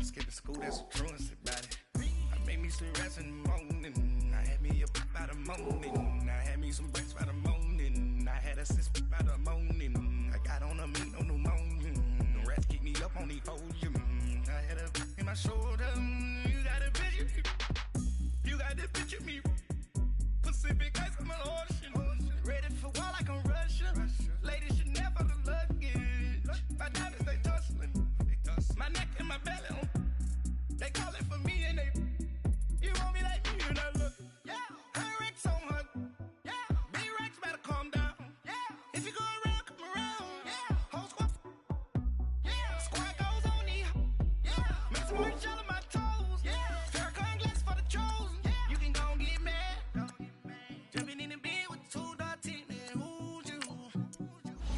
Skipping school, that's a truancy about it. I made me some rats in the morning. I had me up by the morning. I had me some breaks by the morning. I had a sis by the morning. I got on a meat, no pneumonia. The rats keep me up on the folium. I had a in my shoulder. You got a picture me. You got this picture me. Pacific ice on my ocean. Ready for war like I'm Russia. Ladies should never the luggage. My diamonds, they tussling. My neck and my belly. They calling for me and they. You want me like me and I look. Yeah. Her Rex on her. Yeah. B-Rex better calm down. Yeah. If you go around, come around. Yeah. Whole squad. Yeah. Squad goes on the. Yeah. Make some more shell on my toes. Yeah. Farrakhan glass for the chosen. Yeah. You can go and get mad. Jumping in the bed with 2 dots in it. Who's you?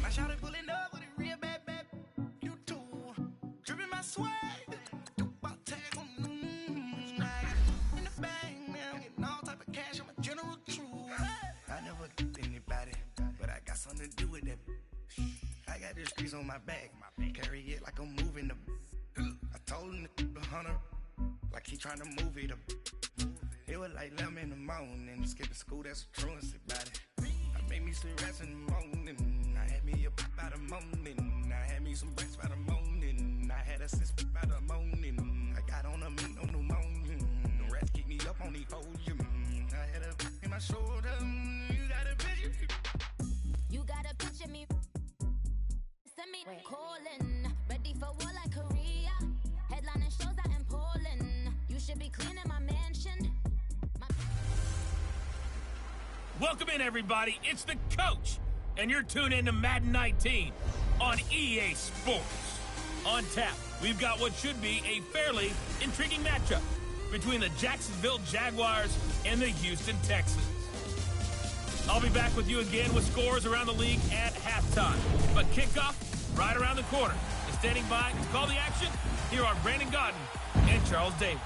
My shawty pulling up with a real bad. You too. Dripping my swag. Do about tag on. I got in the bag now. Getting all type of cash. I'm a general true. I never get anybody, but I got something to do with that. I got this grease on my back. Carry it like I'm moving the. I told him the hunter, like he trying to move it up. It was like 11 in the morning. Skipping school, that's a truancy about it. I made me some rats in the morning. I had me up by the morning. I had me some breaks by the morning. I had a sis by the morning. I got on a meat, no pneumonia. The rats keep me up on the folium. I had a in my shoulder. You got a picture. You got a picture me. Send me calling. Ready for war like Korea. Headlining shows out in Poland. You should be cleaning my mansion. Welcome in, everybody. It's the coach, and you're tuned in to Madden 19 on EA Sports. On tap, we've got what should be a fairly intriguing matchup between the Jacksonville Jaguars and the Houston Texans. I'll be back with you again with scores around the league at halftime. But kickoff right around the corner. And standing by to call the action, here are Brandon Godden and Charles Davis.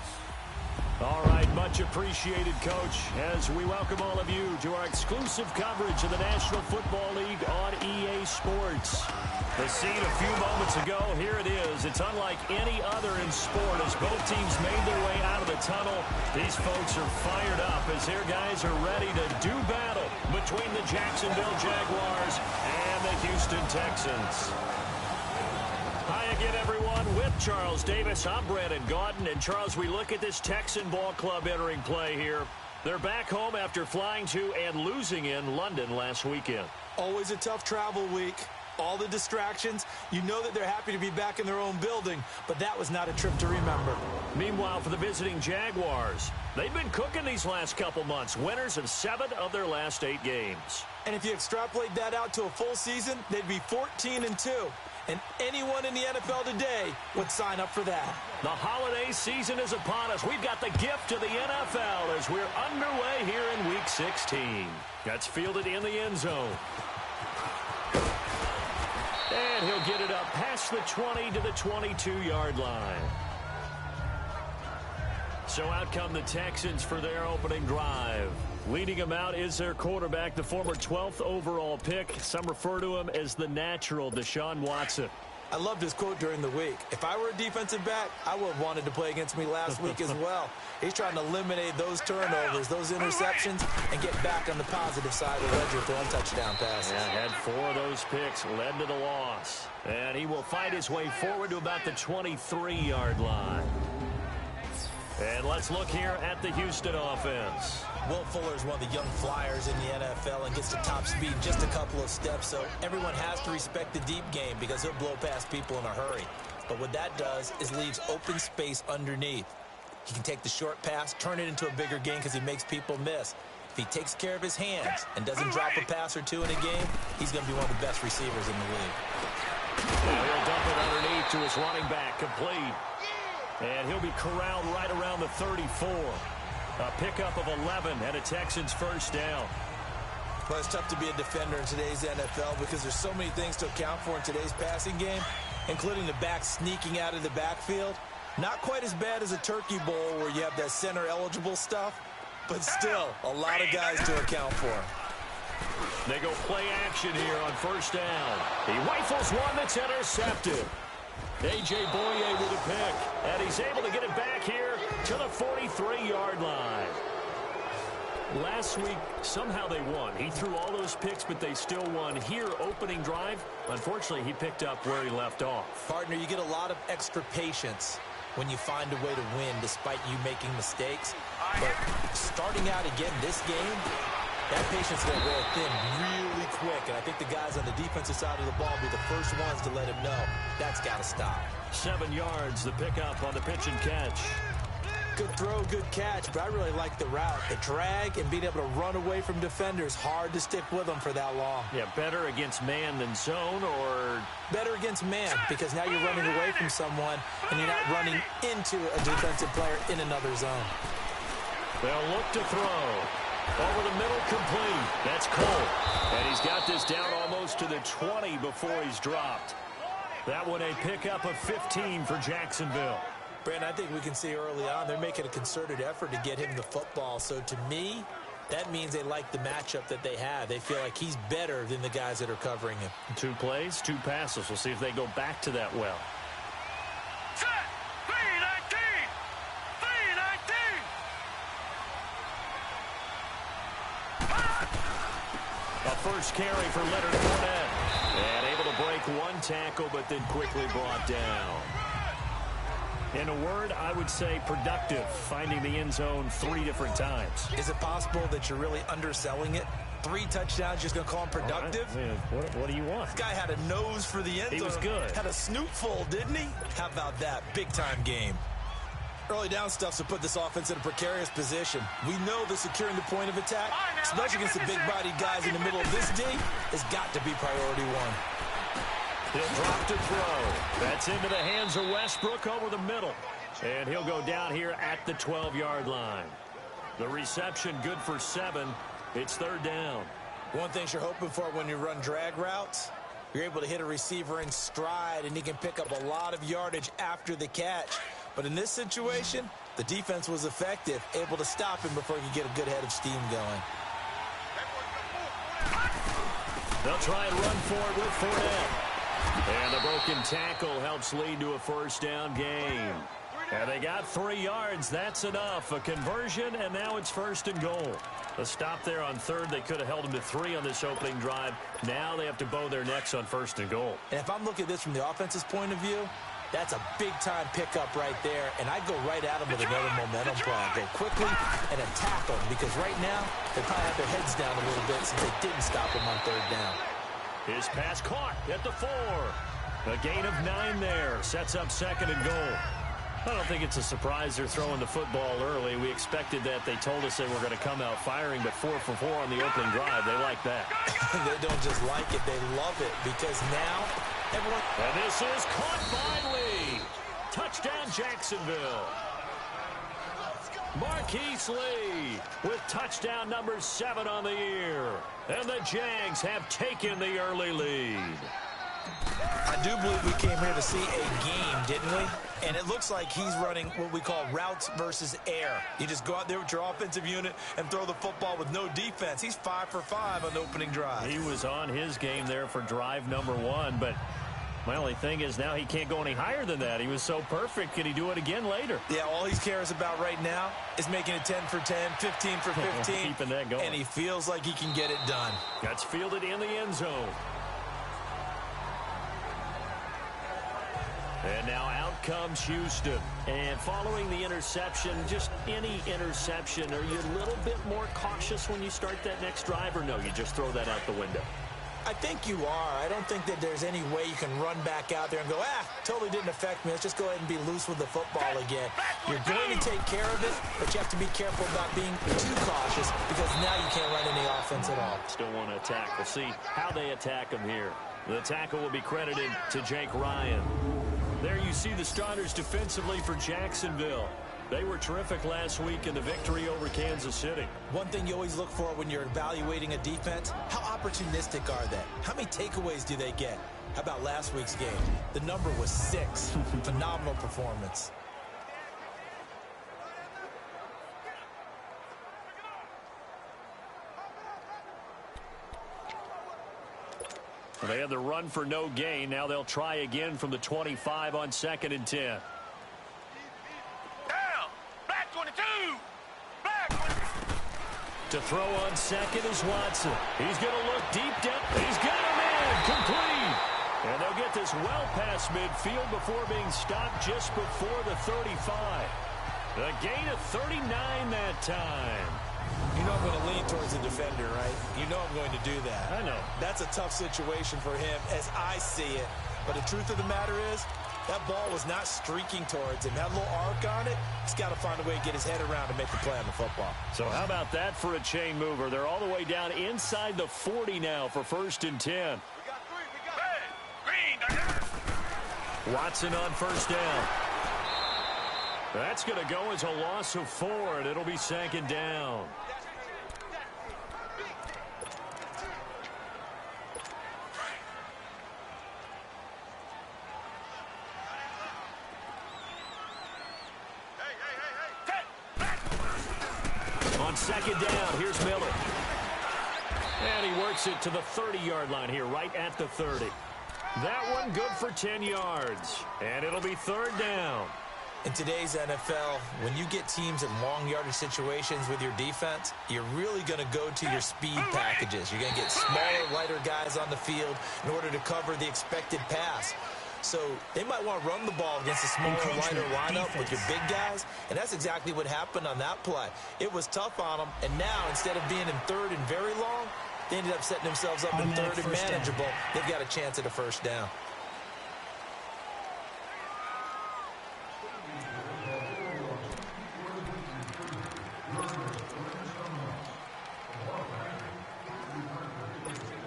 All right, much appreciated, Coach, as we welcome all of you to our exclusive coverage of the National Football League on EA Sports. The scene a few moments ago, here it is. It's unlike any other in sport as both teams made their way out of the tunnel. These folks are fired up as their guys are ready to do battle between the Jacksonville Jaguars and the Houston Texans. Hi again, everyone. With Charles Davis, I'm Brandon Godden. And, Charles, we look at this Texan ball club entering play here. They're back home after flying to and losing in London last weekend. Always a tough travel week. All the distractions. You know that they're happy to be back in their own building, but that was not a trip to remember. Meanwhile, for the visiting Jaguars, they've been cooking these last couple months. Winners of 7 of their last 8 games. And if you extrapolate that out to a full season, they'd be 14-2. And anyone in the NFL today would sign up for that. The holiday season is upon us. We've got the gift of the NFL as we're underway here in Week 16. That's fielded in the end zone. And he'll get it up past the 20 to the 22-yard line. So out come the Texans for their opening drive. Leading him out is their quarterback, the former 12th overall pick. Some refer to him as the natural Deshaun Watson. I loved his quote during the week. If I were a defensive back, I would have wanted to play against me last week as well. He's trying to eliminate those turnovers, those interceptions, and get back on the positive side of the ledger throwing touchdown passes. Yeah, had 4 of those picks, led to the loss. And he will fight his way forward to about the 23-yard line. And let's look here at the Houston offense. Will Fuller is one of the young flyers in the NFL and gets to top speed in just a couple of steps, so everyone has to respect the deep game because he'll blow past people in a hurry. But what that does is leaves open space underneath. He can take the short pass, turn it into a bigger gain because he makes people miss. If he takes care of his hands and doesn't drop a pass or 2 in a game, he's going to be one of the best receivers in the league. Now he'll dump it underneath to his running back, complete. And he'll be corralled right around the 34. A pickup of 11 and a Texans first down. Well, it's tough to be a defender in today's NFL because there's so many things to account for in today's passing game, including the back sneaking out of the backfield. Not quite as bad as a turkey bowl where you have that center-eligible stuff, but still a lot of guys to account for. They go play action here on first down. He rifles one that's intercepted. A.J. Boye with a pick, and he's able to get it back here to the 43-yard line. Last week, somehow they won. He threw all those picks, but they still won. Here, opening drive, unfortunately, he picked up where he left off. Partner, you get a lot of extra patience when you find a way to win despite you making mistakes. But starting out again this game, that patience will wear thin really quick. And I think the guys on the defensive side of the ball will be the first ones to let him know that's got to stop. 7 yards, the pickup on the pitch and catch. Good throw, good catch, but I really like the route. The drag and being able to run away from defenders, hard to stick with them for that long. Yeah, better against man than zone, or better against man, because now you're running away from someone and you're not running into a defensive player in another zone. They'll look to throw. Over the middle, complete. That's Cole. And he's got this down almost to the 20 before he's dropped. That one a pickup of 15 for Jacksonville. Brandon, I think we can see early on they're making a concerted effort to get him the football. So to me, that means they like the matchup that they have. They feel like he's better than the guys that are covering him. 2 plays, 2 passes. We'll see if they go back to that well. Set! 3-19! 3-19! A first carry for Leonard Fournette. And able to break 1 tackle, but then quickly brought down. In a word, I would say productive, finding the end zone 3 different times. Is it possible that you're really underselling it? 3 touchdowns, just going to call him productive? Right. What do you want? This guy had a nose for the end zone. He was good. Had a snootful, didn't he? How about that? Big-time game. Early down stuff to put this offense in a precarious position. We know that securing the point of attack, especially against the big-bodied guys in the middle of this D, has got to be priority 1. He'll drop to throw. That's into the hands of Westbrook over the middle. And he'll go down here at the 12-yard line. The reception good for 7. It's 3rd down. One thing you're hoping for when you run drag routes, you're able to hit a receiver in stride, and he can pick up a lot of yardage after the catch. But in this situation, the defense was effective, able to stop him before he could get a good head of steam going. They'll try and run for it with Fournette. And the broken tackle helps lead to a 1st down gain. And they got 3 yards. That's enough. A conversion, and now it's 1st and goal. A stop there on 3rd. They could have held them to 3 on this opening drive. Now they have to bow their necks on 1st and goal. And if I'm looking at this from the offense's point of view, that's a big-time pickup right there. And I'd go right at them with another momentum play. Go quickly and attack them, because right now they probably have their heads down a little bit since they didn't stop them on 3rd down. His pass caught at the 4. A gain of 9 there. Sets up 2nd and goal. I don't think it's a surprise they're throwing the football early. We expected that. They told us they were going to come out firing, but 4 for 4 on the opening drive. They like that. They don't just like it. They love it, because now everyone... And this is caught by Lee. Touchdown, Jacksonville. Marquise Lee with touchdown number 7 on the year. And the Jags have taken the early lead. I do believe we came here to see a game, didn't we? And it looks like he's running what we call routes versus air. You just go out there with your offensive unit and throw the football with no defense. He's 5 for 5 on the opening drive. He was on his game there for drive number 1, but my only thing is now he can't go any higher than that. He was so perfect. Can he do it again later? Yeah, all he cares about right now is making it 10 for 10, 15 for 15. Keeping that going. And he feels like he can get it done. That's fielded in the end zone. And now out comes Houston. And following the interception, just any interception, are you a little bit more cautious when you start that next drive, or no, you just throw that out the window? I think you are. I don't think that there's any way you can run back out there and go, totally didn't affect me. Let's just go ahead and be loose with the football again. You're going to take care of it, but you have to be careful about being too cautious, because now you can't run any offense at all. Still want to attack. We'll see how they attack him here. The tackle will be credited to Jake Ryan. There you see the starters defensively for Jacksonville. They were terrific last week in the victory over Kansas City. One thing you always look for when you're evaluating a defense, how opportunistic are they? How many takeaways do they get? How about last week's game? The number was 6. Phenomenal performance. They had the run for no gain. Now they'll try again from the 25 on 2nd and 10. To throw on second is Watson. He's going to look deep down. He's got him in. Complete. And they'll get this well past midfield before being stopped just before the 35. A gain of 39 that time. You know I'm going to lean towards the defender, right? You know I'm going to do that. I know. That's a tough situation for him as I see it. But the truth of the matter is, that ball was not streaking towards him. That little arc on it, he's got to find a way to get his head around to make the play on the football. So how about that for a chain mover? They're all the way down inside the 40 now for 1st and 10. Watson on 1st down. That's going to go as a loss of 4, and it'll be 2nd down. On 2nd down, here's Miller. And he works it to the 30-yard line here, right at the 30. That one good for 10 yards. And it'll be 3rd down. In today's NFL, when you get teams in long yardage situations with your defense, you're really going to go to your speed packages. You're going to get smaller, lighter guys on the field in order to cover the expected pass. So they might want to run the ball against a smaller, lighter lineup with your big guys, and that's exactly what happened on that play. It was tough on them, and now instead of being in 3rd and very long, they ended up setting themselves up in 3rd and manageable. They've got a chance at a 1st down.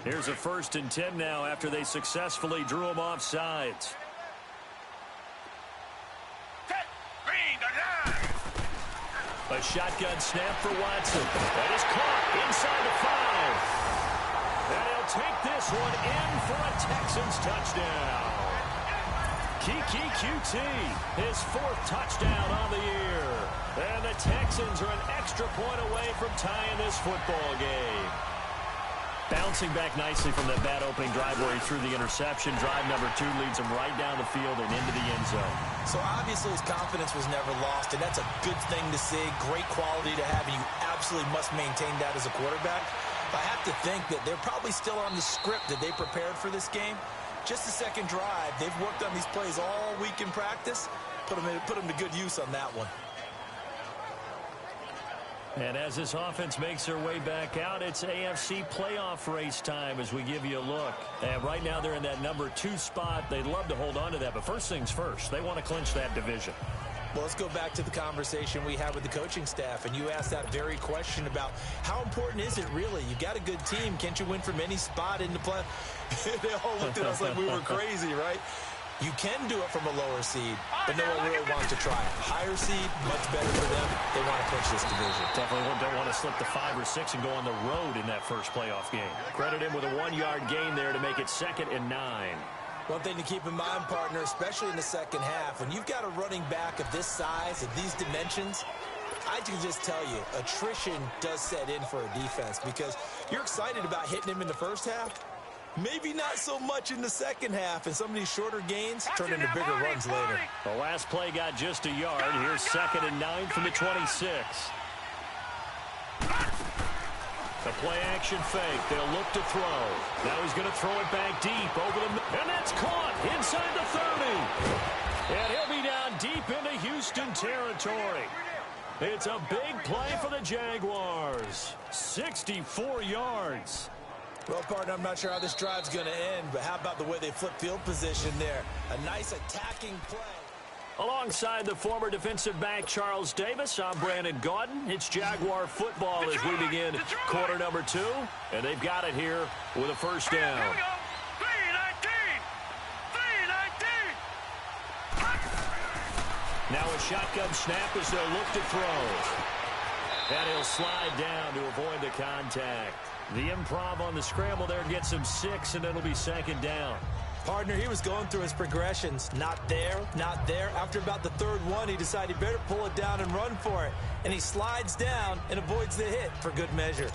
Here's a 1st and 10 now after they successfully drew him off sides. A shotgun snap for Watson. That is caught inside the 5. And he'll take this one in for a Texans touchdown. Kiki QT, his 4th touchdown on the year. And the Texans are an extra point away from tying this football game. Bouncing back nicely from that bad opening drive where he threw the interception. Drive number 2 leads him right down the field and into the end zone. So obviously his confidence was never lost, and that's a good thing to see. Great quality to have, and you absolutely must maintain that as a quarterback. I have to think that they're probably still on the script that they prepared for this game. Just the 2nd drive. They've worked on these plays all week in practice. Put them to good use on that one. And as this offense makes their way back out, it's AFC playoff race time as we give you a look. And right now they're in that number 2 spot. They'd love to hold on to that, but first things first, they want to clinch that division. Well, let's go back to the conversation we had with the coaching staff, and you asked that very question about how important is it really? You got a good team. Can't you win from any spot in the play? They all looked at us like we were crazy, right? You can do it from a lower seed, but no one really wants to try it. Higher seed, much better for them. They want to clinch this division. Definitely don't want to slip to 5 or 6 and go on the road in that first playoff game. Credit him with a 1-yard gain there to make it 2nd and 9. One thing to keep in mind, partner, especially in the 2nd half, when you've got a running back of this size, of these dimensions, I can just tell you, attrition does set in for a defense because you're excited about hitting him in the first half. Maybe not so much in the 2nd half, and some of these shorter gains turn into bigger runs later. The last play got just a yard. Here's 2nd and 9 from the 26. The play action fake. They'll look to throw. Now he's going to throw it back deep over the... And that's caught inside the 30. And he'll be down deep into Houston territory. It's a big play for the Jaguars. 64 yards. Well, partner, I'm not sure how this drive's going to end, but how about the way they flip field position there? A nice attacking play. Alongside the former defensive back Charles Davis, I'm Brandon Gaudin. It's Jaguar football as we begin quarter number 2, and they've got it here with a 1st down. Here we go. 3-19. Now a shotgun snap as they'll look to throw. And he'll slide down to avoid the contact. The improv on the scramble there gets him 6, and it'll be 2nd down. Partner, he was going through his progressions. Not there, not there. After about the 3rd one, he decided he better pull it down and run for it. And he slides down and avoids the hit for good measure.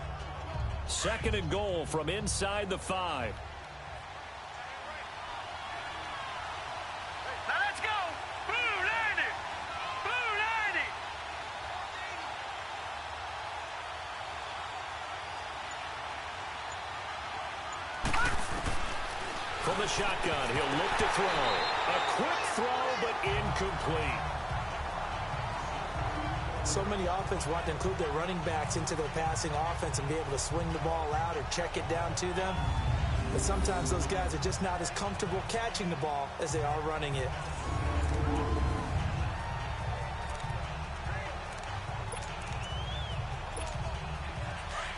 2nd and goal from inside the 5. Now let's go. Blue 90. Blue 90. from the shotgun. He'll look to throw. A quick throw, but incomplete. So many offense want to include their running backs into their passing offense and be able to swing the ball out or check it down to them. But sometimes those guys are just not as comfortable catching the ball as they are running it.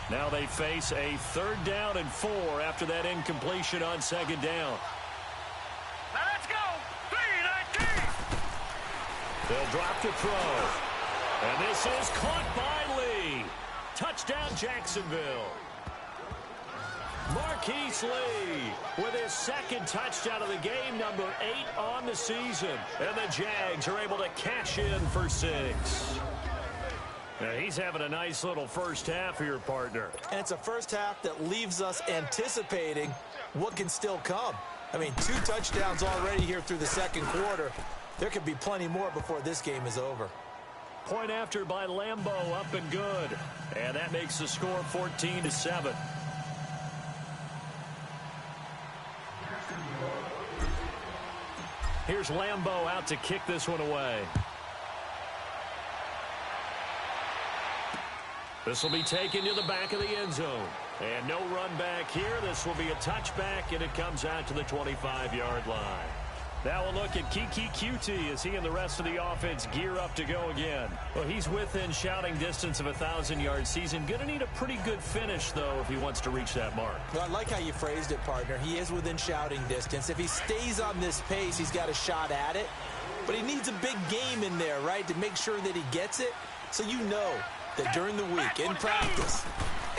Now they face a 3rd down and 4 after that incompletion on 2nd down. Now let's go. 3-19. They'll drop to throw. And this is caught by Lee. Touchdown, Jacksonville. Marquise Lee with his 2nd touchdown of the game, number 8 on the season. And the Jags are able to cash in for 6. Now he's having a nice little first half here, partner. And it's a first half that leaves us anticipating what can still come. I mean, 2 touchdowns already here through the 2nd quarter. There could be plenty more before this game is over. Point after by Lambeau, up and good. And that makes the score 14-7. Here's Lambeau out to kick this one away. This will be taken to the back of the end zone. And no run back here. This will be a touchback, and it comes out to the 25-yard line. Now we'll look at Kiki Cutie as he and the rest of the offense gear up to go again. Well, he's within shouting distance of a 1,000-yard season. Going to need a pretty good finish, though, if he wants to reach that mark. Well, I like how you phrased it, partner. He is within shouting distance. If he stays on this pace, he's got a shot at it. But he needs a big game in there, right, to make sure that he gets it. So you know that during the week, in practice,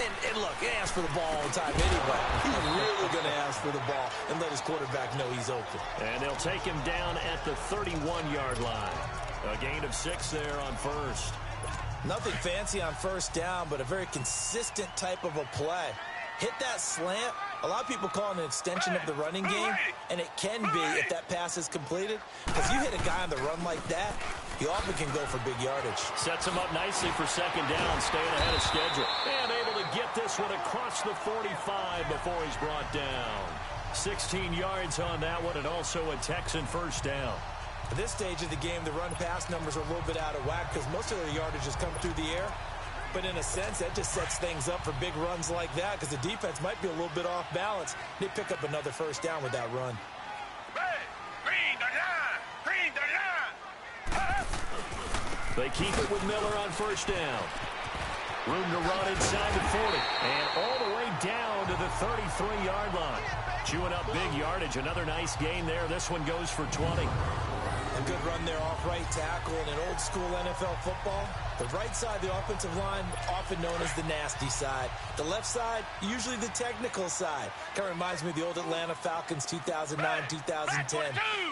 and look, he asks for the ball all the time anyway. He's really going to ask for the ball and let his quarterback know he's open. And they'll take him down at the 31-yard line. A gain of 6 there on first. Nothing fancy on first down, but a very consistent type of a play. Hit that slant. A lot of people call it an extension of the running game, and it can be if that pass is completed. Because you hit a guy on the run like that, he often can go for big yardage. Sets him up nicely for 2nd down, staying ahead of schedule. And able to get this one across the 45 before he's brought down. 16 yards on that one, and also a Texan first down. At this stage of the game, the run-pass numbers are a little bit out of whack because most of their yardage has come through the air. But in a sense, that just sets things up for big runs like that because the defense might be a little bit off balance. They pick up another first down with that run. They keep it with Miller on first down. Room to run inside the 40. And all the way down to the 33-yard line. Chewing up big yardage. Another nice gain there. This one goes for 20. A good run there off right tackle in an old-school NFL football. The right side of the offensive line, often known as the nasty side. The left side, usually the technical side. Kind of reminds me of the old Atlanta Falcons 2009, 2010.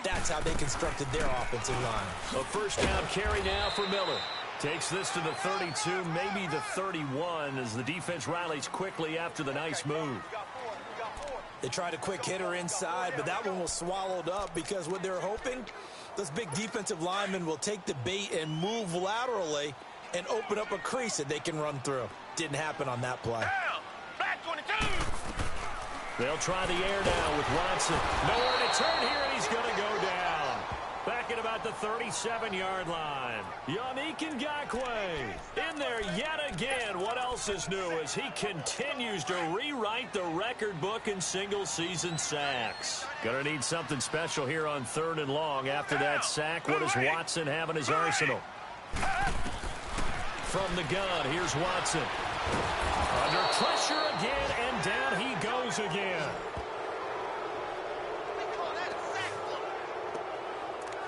That's how they constructed their offensive line. A first down carry now for Miller. Takes this to the 32, maybe the 31, as the defense rallies quickly after the nice move. They tried a quick hitter inside, but that one was swallowed up because what they're hoping, those big defensive linemen will take the bait and move laterally and open up a crease that they can run through. Didn't happen on that play. Back 22. They'll try the air now with Watson. Nowhere to turn here, and he's going to go down. Back at about the 37-yard line. Yannick Ngakoue in there yet again. What else is new as he continues to rewrite the record book in single-season sacks. Gonna need something special here on 3rd and long after that sack. What does Watson have in his arsenal? From the gun, here's Watson. Under pressure again, and down he goes again.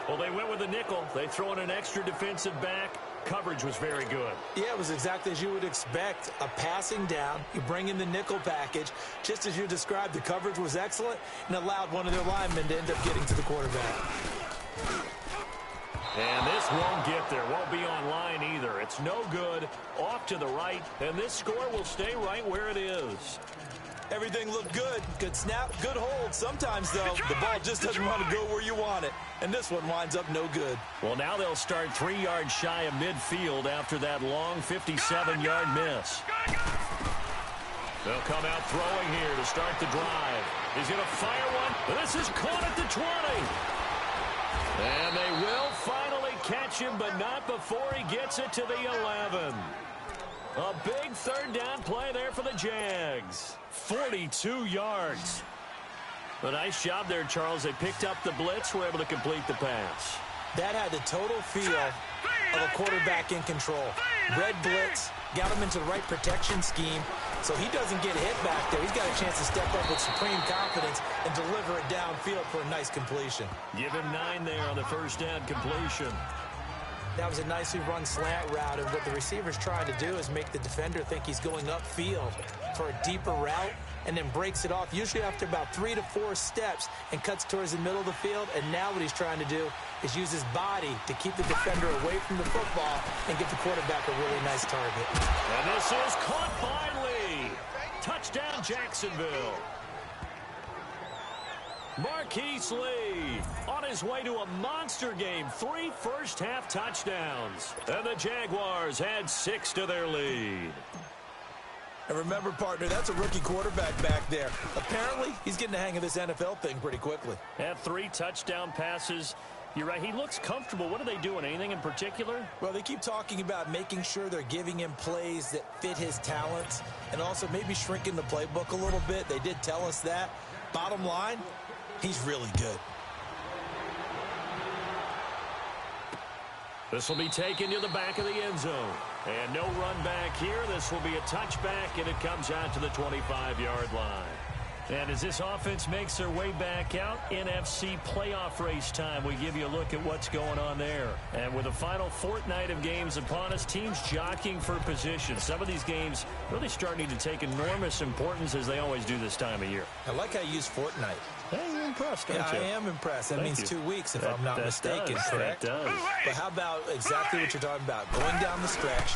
Well, they went with a nickel. They throw in an extra defensive back. Coverage was very good. Yeah, it was exactly as you would expect. A passing down. You bring in the nickel package. Just as you described, the coverage was excellent and allowed one of their linemen to end up getting to the quarterback. And this won't get there. Won't be on line either. It's no good. Off to the right. And this score will stay right where it is. Everything looked good. Good snap, good hold. Sometimes, though, the ball just doesn't want to go where you want it. And this one winds up no good. Well, now they'll start 3 yards shy of midfield after that long 57-yard miss. They'll come out throwing here to start the drive. He's going to fire one. This is caught at the 20. And they will finally catch him, but not before he gets it to the 11. A big third down play there for the Jags. 42 yards. A nice job there, Charles. They picked up the blitz, were able to complete the pass. That had the total feel of a quarterback in control. Red blitz, got him into the right protection scheme, so he doesn't get hit back there. He's got a chance to step up with supreme confidence and deliver it downfield for a nice completion. Give him 9 there on the first down completion. That was a nicely run slant route, and what the receiver's trying to do is make the defender think he's going upfield for a deeper route, and then breaks it off, usually after about 3 to 4 steps, and cuts towards the middle of the field. And now what he's trying to do is use his body to keep the defender away from the football and get the quarterback a really nice target. And this is caught by Lee. Touchdown, Jacksonville. Marquise Lee on his way to a monster game. 3 first-half touchdowns. And the Jaguars add 6 to their lead. And remember, partner, that's a rookie quarterback back there. Apparently, he's getting the hang of this NFL thing pretty quickly. Had 3 touchdown passes. You're right, he looks comfortable. What are they doing? Anything in particular? Well, they keep talking about making sure they're giving him plays that fit his talents and also maybe shrinking the playbook a little bit. They did tell us that. Bottom line, he's really good. This will be taken to the back of the end zone. And no run back here. This will be a touchback, and it comes out to the 25-yard line. And as this offense makes their way back out, NFC playoff race time, we give you a look at what's going on there. And with the final fortnight of games upon us, teams jockeying for position. Some of these games really starting to take enormous importance as they always do this time of year. I like how you use fortnight. Hey, you're impressed, aren't you? I am impressed. That means 2 weeks, if I'm not mistaken, correct? That does. But how about exactly what you're talking about? Going down the stretch,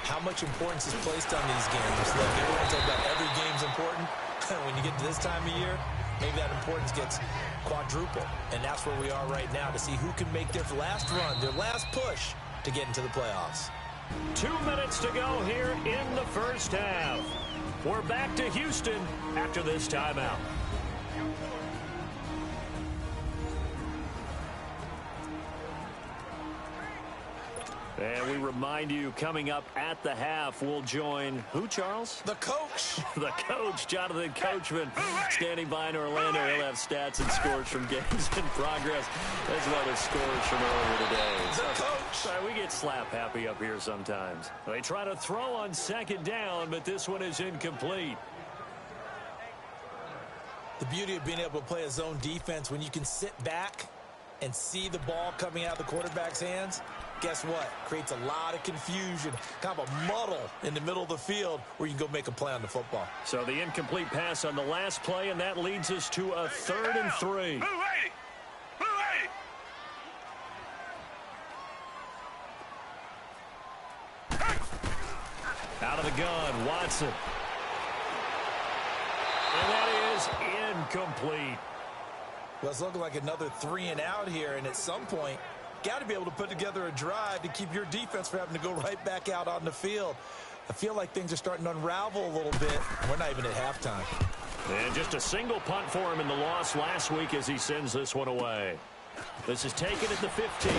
how much importance is placed on these games? Look, everyone talks about every game's important. When you get to this time of year, maybe that importance gets quadruple. And that's where we are right now to see who can make their last run, their last push to get into the playoffs. 2 minutes to go here in the first half. We're back to Houston after this timeout. And we remind you, coming up at the half, we'll join who, Charles? The coach. The coach, Jonathan Coachman, standing by in Orlando. He'll have stats and scores from games in progress, as well as scores from earlier today. The coach. We get slap happy up here sometimes. They try to throw on second down, but this one is incomplete. The beauty of being able to play a zone defense when you can sit back and see the ball coming out of the quarterback's hands, guess what? Creates a lot of confusion, kind of a muddle in the middle of the field where you can go make a play on the football. So the incomplete pass on the last play, and that leads us to a 3rd and 3. Out of the gun, Watson. And that is incomplete. Well, it's looking like another 3 and out here, and at some point, got to be able to put together a drive to keep your defense from having to go right back out on the field. I feel like things are starting to unravel a little bit. We're not even at halftime. And just a single punt for him in the loss last week as he sends this one away. This is taken at the 15.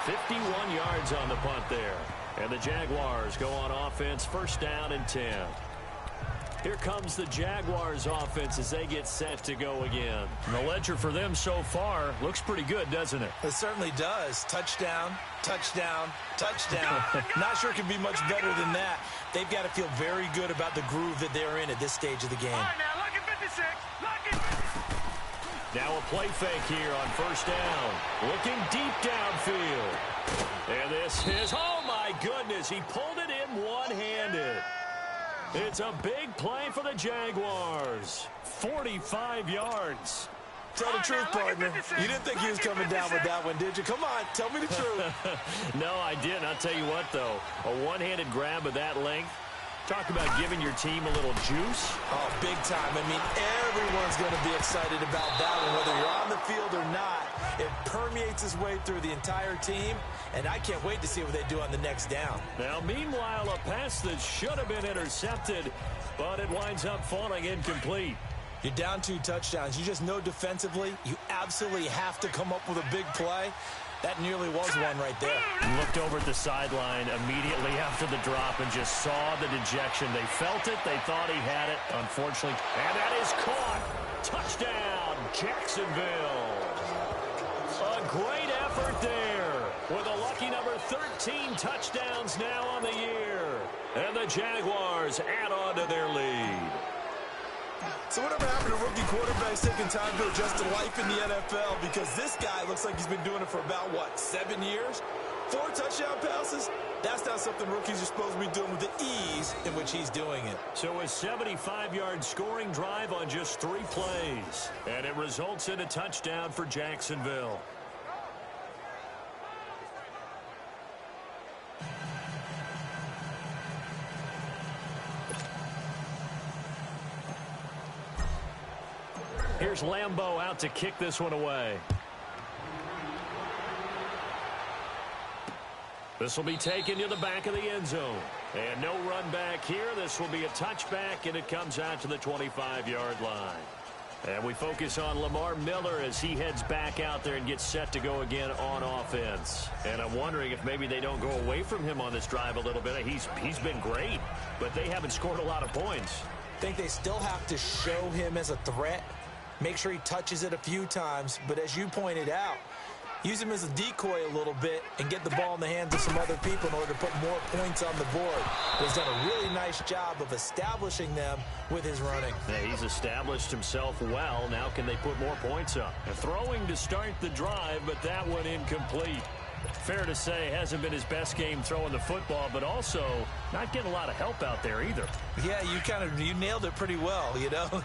51 yards on the punt there. And the Jaguars go on offense, 1st down and 10. Here comes the Jaguars offense as they get set to go again. And the ledger for them so far looks pretty good, doesn't it? It certainly does. Touchdown, touchdown, touchdown. Not sure it can be much better than that. They've got to feel very good about the groove that they're in at this stage of the game. All right, now, look at 56. Look at 56. Now a play fake here on 1st down. Looking deep downfield. And this is, oh my goodness, he pulled it in one-handed. It's a big play for the Jaguars. 45 yards. Tell the truth, partner. You didn't think he was coming down with that one, did you? Come on, tell me the truth. No, I didn't. I'll tell you what, though. A one-handed grab of that length, Talk about giving your team a little juice. Oh, big time. I mean, everyone's going to be excited about that one, whether you're on the field or not. It permeates its way through the entire team, and I can't wait to see what they do on the next down. Now, meanwhile, a pass that should have been intercepted, but it winds up falling incomplete. You're down 2 touchdowns. You just know defensively you absolutely have to come up with a big play. That nearly was one right there. Looked over at the sideline immediately after the drop and just saw the dejection. They felt it. They thought he had it, unfortunately. And that is caught. Touchdown, Jacksonville. A great effort there with a lucky number 13 touchdowns now on the year. And the Jaguars add on to their lead. So whatever happened to rookie quarterbacks taking time to adjust to life in the NFL? Because this guy looks like he's been doing it for about, 7 years? 4 touchdown passes? That's not something rookies are supposed to be doing with the ease in which he's doing it. So a 75-yard scoring drive on just 3 plays. And it results in a touchdown for Jacksonville. Here's Lambeau out to kick this one away. This will be taken to the back of the end zone. And no run back here. This will be a touchback, and it comes out to the 25-yard line. And we focus on Lamar Miller as he heads back out there and gets set to go again on offense. And I'm wondering if maybe they don't go away from him on this drive a little bit. He's been great, but they haven't scored a lot of points. I think they still have to show him as a threat. Make sure he touches it a few times, but as you pointed out, use him as a decoy a little bit and get the ball in the hands of some other people in order to put more points on the board. He's done a really nice job of establishing them with his running. Yeah, he's established himself well. Now can they put more points up? And throwing to start the drive, but that one incomplete. Fair to say, hasn't been his best game throwing the football, but also not getting a lot of help out there either. Yeah, you nailed it pretty well, you know.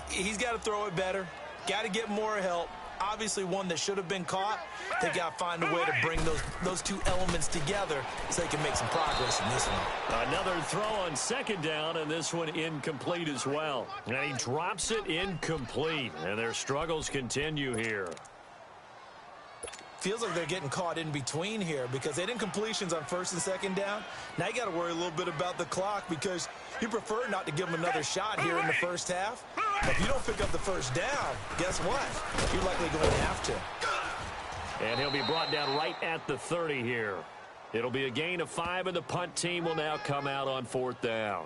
He's got to throw it better, got to get more help. Obviously one that should have been caught. They got to find a way to bring those 2 elements together so they can make some progress in this one. Another throw on second down, and this one incomplete as well. And he drops it incomplete, and their struggles continue here. Feels like they're getting caught in between here because they didn't completions on first and second down. Now you got to worry a little bit about the clock because you prefer not to give them another shot here in the first half. But if you don't pick up the first down, guess what? You're likely going to have to. And he'll be brought down right at the 30 here. It'll be a gain of 5, and the punt team will now come out on 4th down.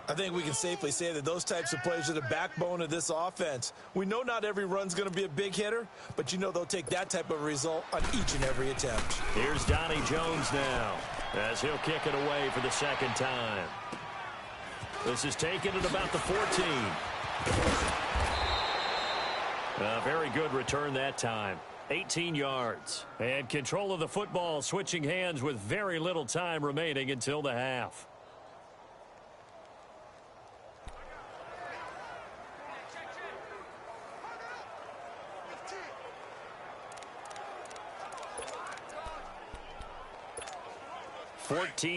I think we can safely say that those types of plays are the backbone of this offense. We know not every run's going to be a big hitter, but you know they'll take that type of result on each and every attempt. Here's Donnie Jones now as he'll kick it away for the second time. This is taken at about the 14. A very good return that time. 18 yards. And control of the football switching hands with very little time remaining until the half.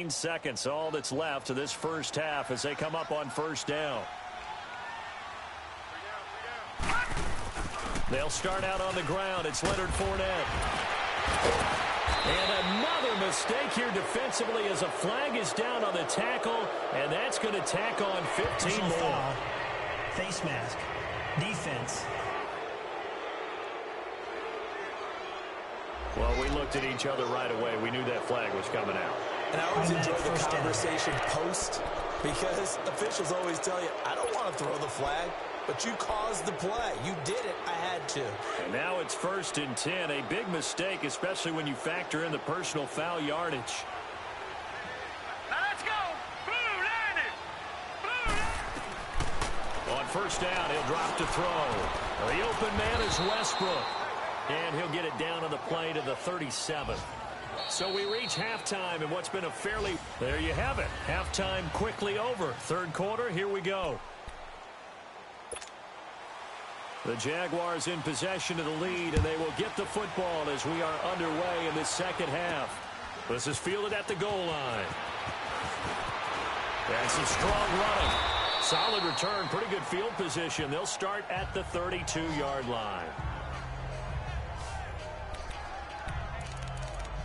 Seconds, all that's left to this first half as they come up on first down. They'll start out on the ground. It's Leonard Fournette. And another mistake here defensively as a flag is down on the tackle, and that's going to tack on 15 more. Foul. Face mask. Defense. Well, we looked at each other right away. We knew that flag was coming out. And I always enjoy the conversation post because officials always tell you, I don't want to throw the flag, but you caused the play. You did it. I had to. And now it's 1st and 10. A big mistake, especially when you factor in the personal foul yardage. Now let's go. Blue line. Blue line. On first down, he'll drop to throw. The open man is Westbrook. And he'll get it down on the play to the 37. So we reach halftime in what's been a fairly... There you have it. Halftime quickly over. Third quarter, here we go. The Jaguars in possession of the lead, and they will get the football as we are underway in this second half. This is fielded at the goal line. And some strong running. Solid return, pretty good field position. They'll start at the 32-yard line.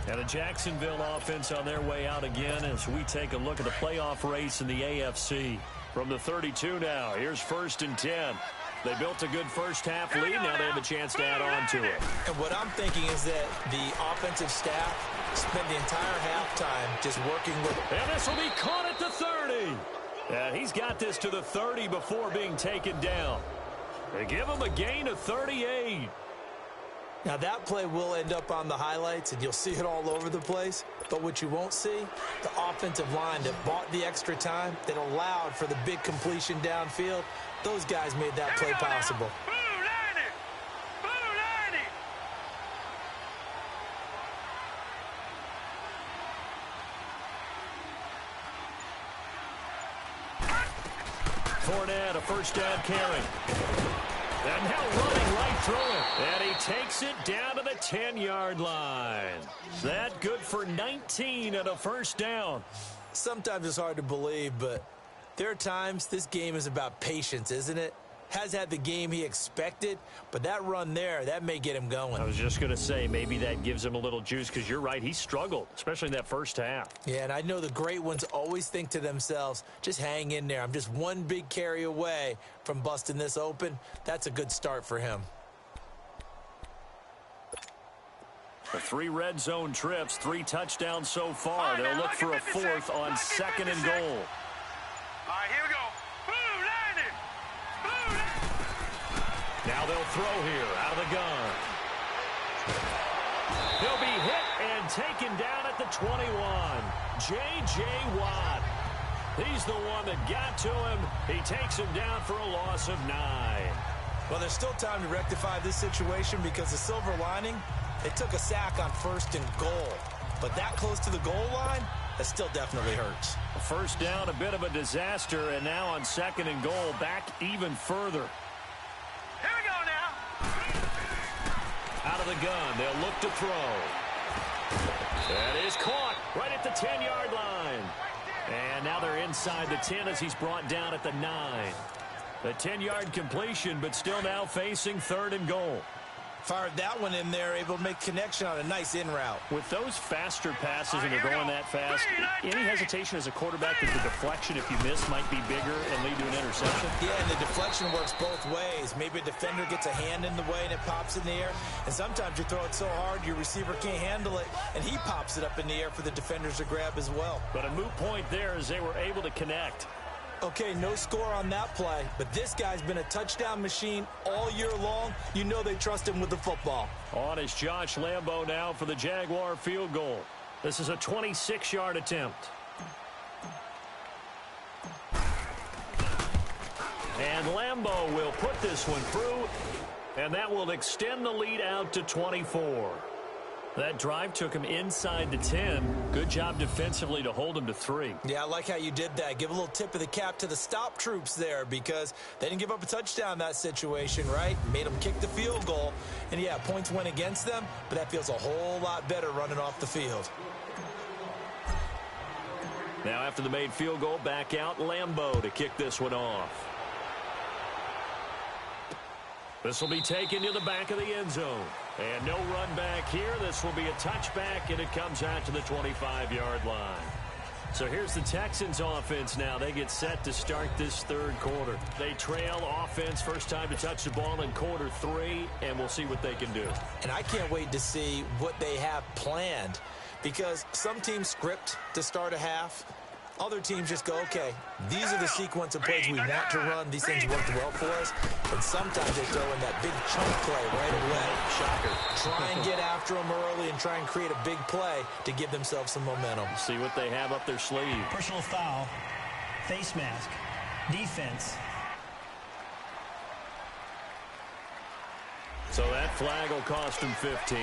And the Jacksonville offense on their way out again as we take a look at the playoff race in the AFC. From the 32 now, here's 1st and 10. They built a good first-half lead. Now they have a chance to add on to it. And what I'm thinking is that the offensive staff spent the entire halftime just working with... And this will be caught at the 30. And he's got this to the 30 before being taken down. They give him a gain of 38. Now, that play will end up on the highlights, and you'll see it all over the place. But what you won't see, the offensive line that bought the extra time, that allowed for the big completion downfield, those guys made that play possible. Fournette, a first down carry. And now running right through it. And he takes it down to the 10-yard line. That good for 19 and a first down. Sometimes it's hard to believe, but there are times this game is about patience, isn't it? Has had the game he expected, but that run there, that may get him going. I was just going to say, maybe that gives him a little juice, because you're right, he struggled, especially in that first half. Yeah, and I know the great ones always think to themselves, just hang in there. I'm just one big carry away from busting this open. That's a good start for him. The 3 red zone trips, 3 touchdowns so far. They'll look for a 4th on 2nd and goal. All right, here we go. Now they'll throw here out of the gun. He'll be hit and taken down at the 21. J.J. Watt. He's the one that got to him. He takes him down for a loss of 9. Well, there's still time to rectify this situation because the silver lining, they took a sack on 1st and goal. But that close to the goal line, that still definitely hurts. First down, a bit of a disaster, and now on 2nd and goal, back even further. Here we go now. Out of the gun, they'll look to throw. That is caught right at the 10-yard line. And now they're inside the 10 as he's brought down at the 9. The 10-yard completion, but still now facing 3rd and goal. Fired that one in there, able to make connection on a nice in route. With those faster passes and they're going that fast, any hesitation as a quarterback that the deflection, if you miss, might be bigger and lead to an interception? Yeah, and the deflection works both ways. Maybe a defender gets a hand in the way and it pops in the air. And sometimes you throw it so hard your receiver can't handle it, and he pops it up in the air for the defenders to grab as well. But a moot point there as they were able to connect. Okay, no score on that play, but this guy's been a touchdown machine all year long. You know they trust him with the football. On is Josh Lambo now for the Jaguar field goal. This is a 26-yard attempt. And Lambo will put this one through, and that will extend the lead out to 24. That drive took him inside the 10. Good job defensively to hold him to 3. Yeah, I like how you did that. Give a little tip of the cap to the stop troops there because they didn't give up a touchdown in that situation, right? Made them kick the field goal. And, yeah, points went against them, but that feels a whole lot better running off the field. Now after the made field goal, back out Lambo to kick this one off. This will be taken to the back of the end zone. And no run back here. This will be a touchback, and it comes out to the 25-yard line. So here's the Texans offense now. They get set to start this 3rd quarter. They trail offense, first time to touch the ball in quarter 3, and we'll see what they can do. And I can't wait to see what they have planned because some teams script to start a half. Other teams just go, okay, these are the sequence of plays we want to run. These things worked well for us. And sometimes they throw in that big chunk play right away. Shocker. Try and get after them early and try and create a big play to give themselves some momentum. See what they have up their sleeve. Personal foul, face mask, defense. So that flag will cost him 15.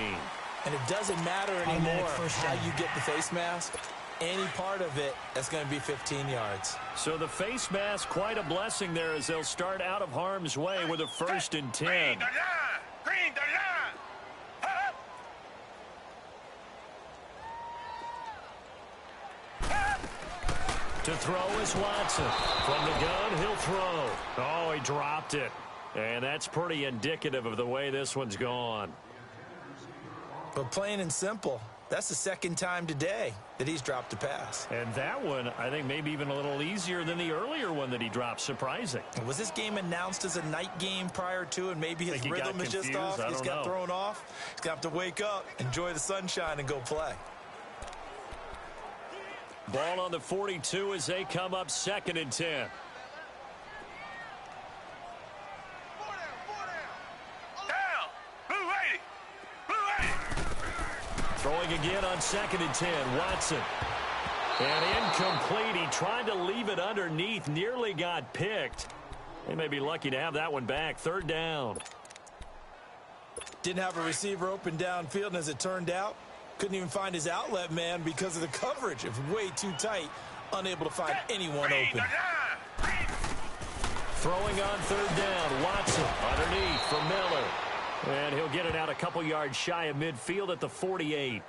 And it doesn't matter anymore how you get the face mask. Any part of it, that's going to be 15 yards. So the face mask, quite a blessing there as they'll start out of harm's way with a 1st and 10. To throw is Watson. From the gun, he'll throw. Oh, he dropped it. And that's pretty indicative of the way this one's gone. But plain and simple, that's the second time today that he's dropped a pass. And that one, I think, maybe even a little easier than the earlier one that he dropped. Surprising. Was this game announced as a night game prior to, and maybe his rhythm is just off? He's got thrown off. He's going to have to wake up, enjoy the sunshine, and go play. Ball on the 42 as they come up 2nd and 10. Throwing again on 2nd and 10. Watson. And incomplete. He tried to leave it underneath. Nearly got picked. They may be lucky to have that one back. 3rd down. Didn't have a receiver open downfield, and as it turned out, couldn't even find his outlet man because of the coverage. It was way too tight. Unable to find anyone open. Throwing on 3rd down. Watson underneath for Miller. And he'll get it out a couple yards shy of midfield at the 48.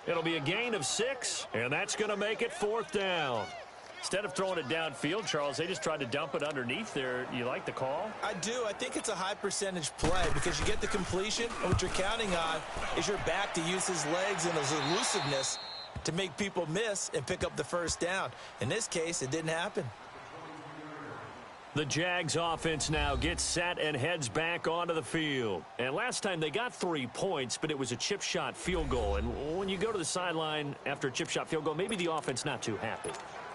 It'll be a gain of 6, and that's going to make it 4th down. Instead of throwing it downfield, Charles, they just tried to dump it underneath there. You like the call? I do. I think it's a high percentage play because you get the completion, and what you're counting on is your back to use his legs and his elusiveness to make people miss and pick up the 1st down. In this case, it didn't happen. The Jags offense now gets set and heads back onto the field. And last time they got 3 points, but it was a chip shot field goal. And when you go to the sideline after a chip shot field goal, maybe the offense not too happy.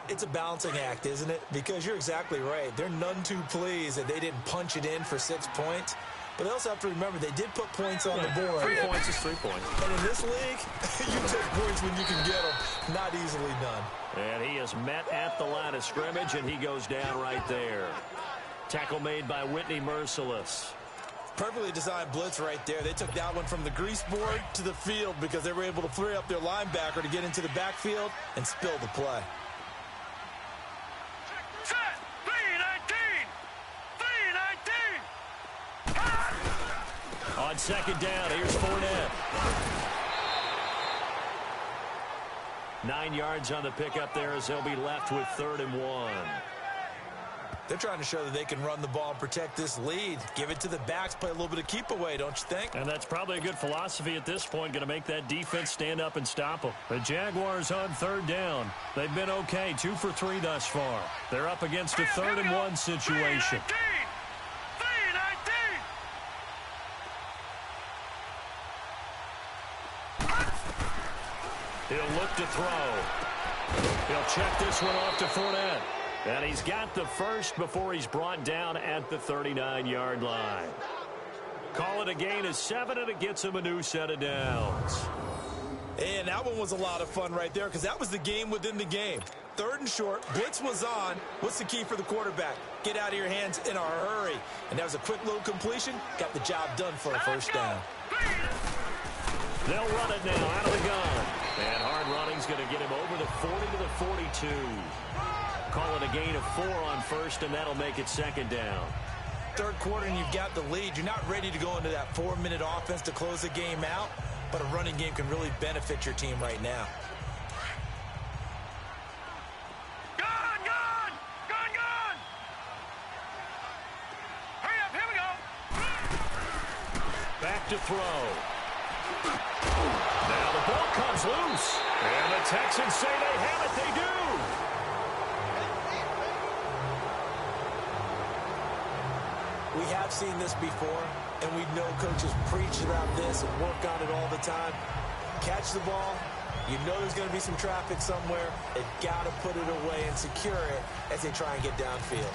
It's a balancing act, isn't it? Because you're exactly right. They're none too pleased that they didn't punch it in for 6 points. But they also have to remember they did put points on the board. 3 points is 3 points. And in this league, you take points when you can get them. Not easily done. And he is met at the line of scrimmage, and he goes down right there. Tackle made by Whitney Merciless. Perfectly designed blitz right there. They took that one from the grease board to the field because they were able to free up their linebacker to get into the backfield and spill the play. Set! 3-19! 3-19! On 2nd down, here's Fournette. 9 yards on the pickup there as they'll be left with 3rd and 1. They're trying to show that they can run the ball and protect this lead. Give it to the backs, play a little bit of keep away, don't you think? And that's probably a good philosophy at this point, going to make that defense stand up and stop them. The Jaguars on 3rd down. They've been okay, 2 for 3 thus far. They're up against a 3rd and 1 situation. 3-19! He'll look to throw. He'll check this one off to Fournette. And he's got the first before he's brought down at the 39-yard line. Call it a gain of 7, and it gets him a new set of downs. And that one was a lot of fun right there because that was the game within the game. 3rd and short, blitz was on. What's the key for the quarterback? Get out of your hands in a hurry. And that was a quick little completion. Got the job done for a 1st down. They'll run it now out of the gun. And hard running's going to get him over the 40 to the 42. Call it a gain of 4 on 1st, and that'll make it 2nd down. 3rd quarter, and you've got the lead. You're not ready to go into that 4-minute offense to close the game out, but a running game can really benefit your team right now. Gone! Gone! Gone! Gone! Hurry up! Here we go! Back to throw. Now the ball comes loose. And the Texans say they have it. They do. We have seen this before, and we know coaches preach about this and work on it all the time. Catch the ball. You know there's going to be some traffic somewhere. They've got to put it away and secure it as they try and get downfield.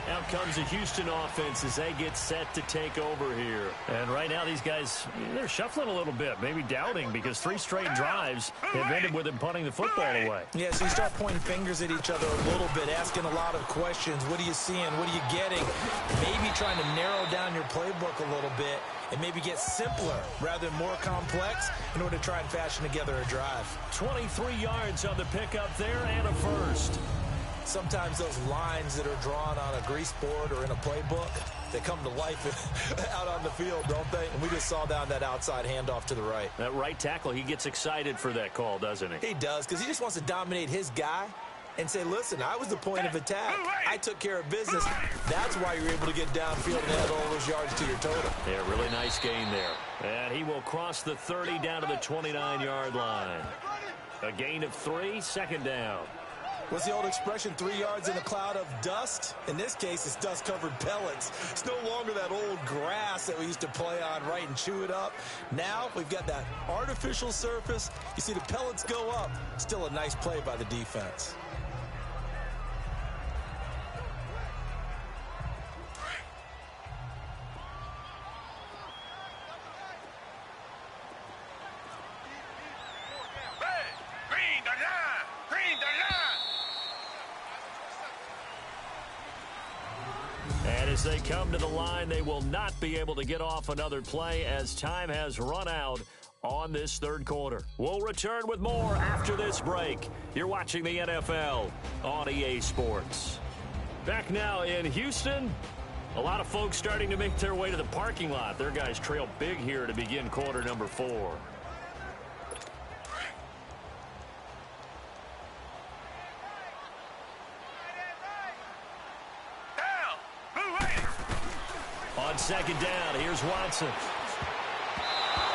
Out comes the Houston offense as they get set to take over here. And right now these guys, they're shuffling a little bit, maybe doubting because 3 straight drives have ended with them punting the football away. Yeah, so you start pointing fingers at each other a little bit, asking a lot of questions. What are you seeing? What are you getting? Maybe trying to narrow down your playbook a little bit and maybe get simpler rather than more complex in order to try and fashion together a drive. 23 yards on the pickup there and a 1st. Sometimes those lines that are drawn on a grease board or in a playbook, they come to life out on the field, don't they? And we just saw down that outside handoff to the right. That right tackle, he gets excited for that call, doesn't he? He does, because he just wants to dominate his guy and say, listen, I was the point of attack. I took care of business. That's why you're able to get downfield and add all those yards to your total. Yeah, really nice gain there. And he will cross the 30 down to the 29-yard line. A gain of 3, second down. What's the old expression, 3 yards in a cloud of dust? In this case, it's dust-covered pellets. It's no longer that old grass that we used to play on, right, and chew it up. Now we've got that artificial surface. You see the pellets go up. Still a nice play by the defense. As they come to the line, they will not be able to get off another play as time has run out on this third quarter. We'll return with more after this break. You're watching the NFL on EA Sports. Back now in Houston, a lot of folks starting to make their way to the parking lot. Their guys trail big here to begin quarter number 4. On second down, here's Watson.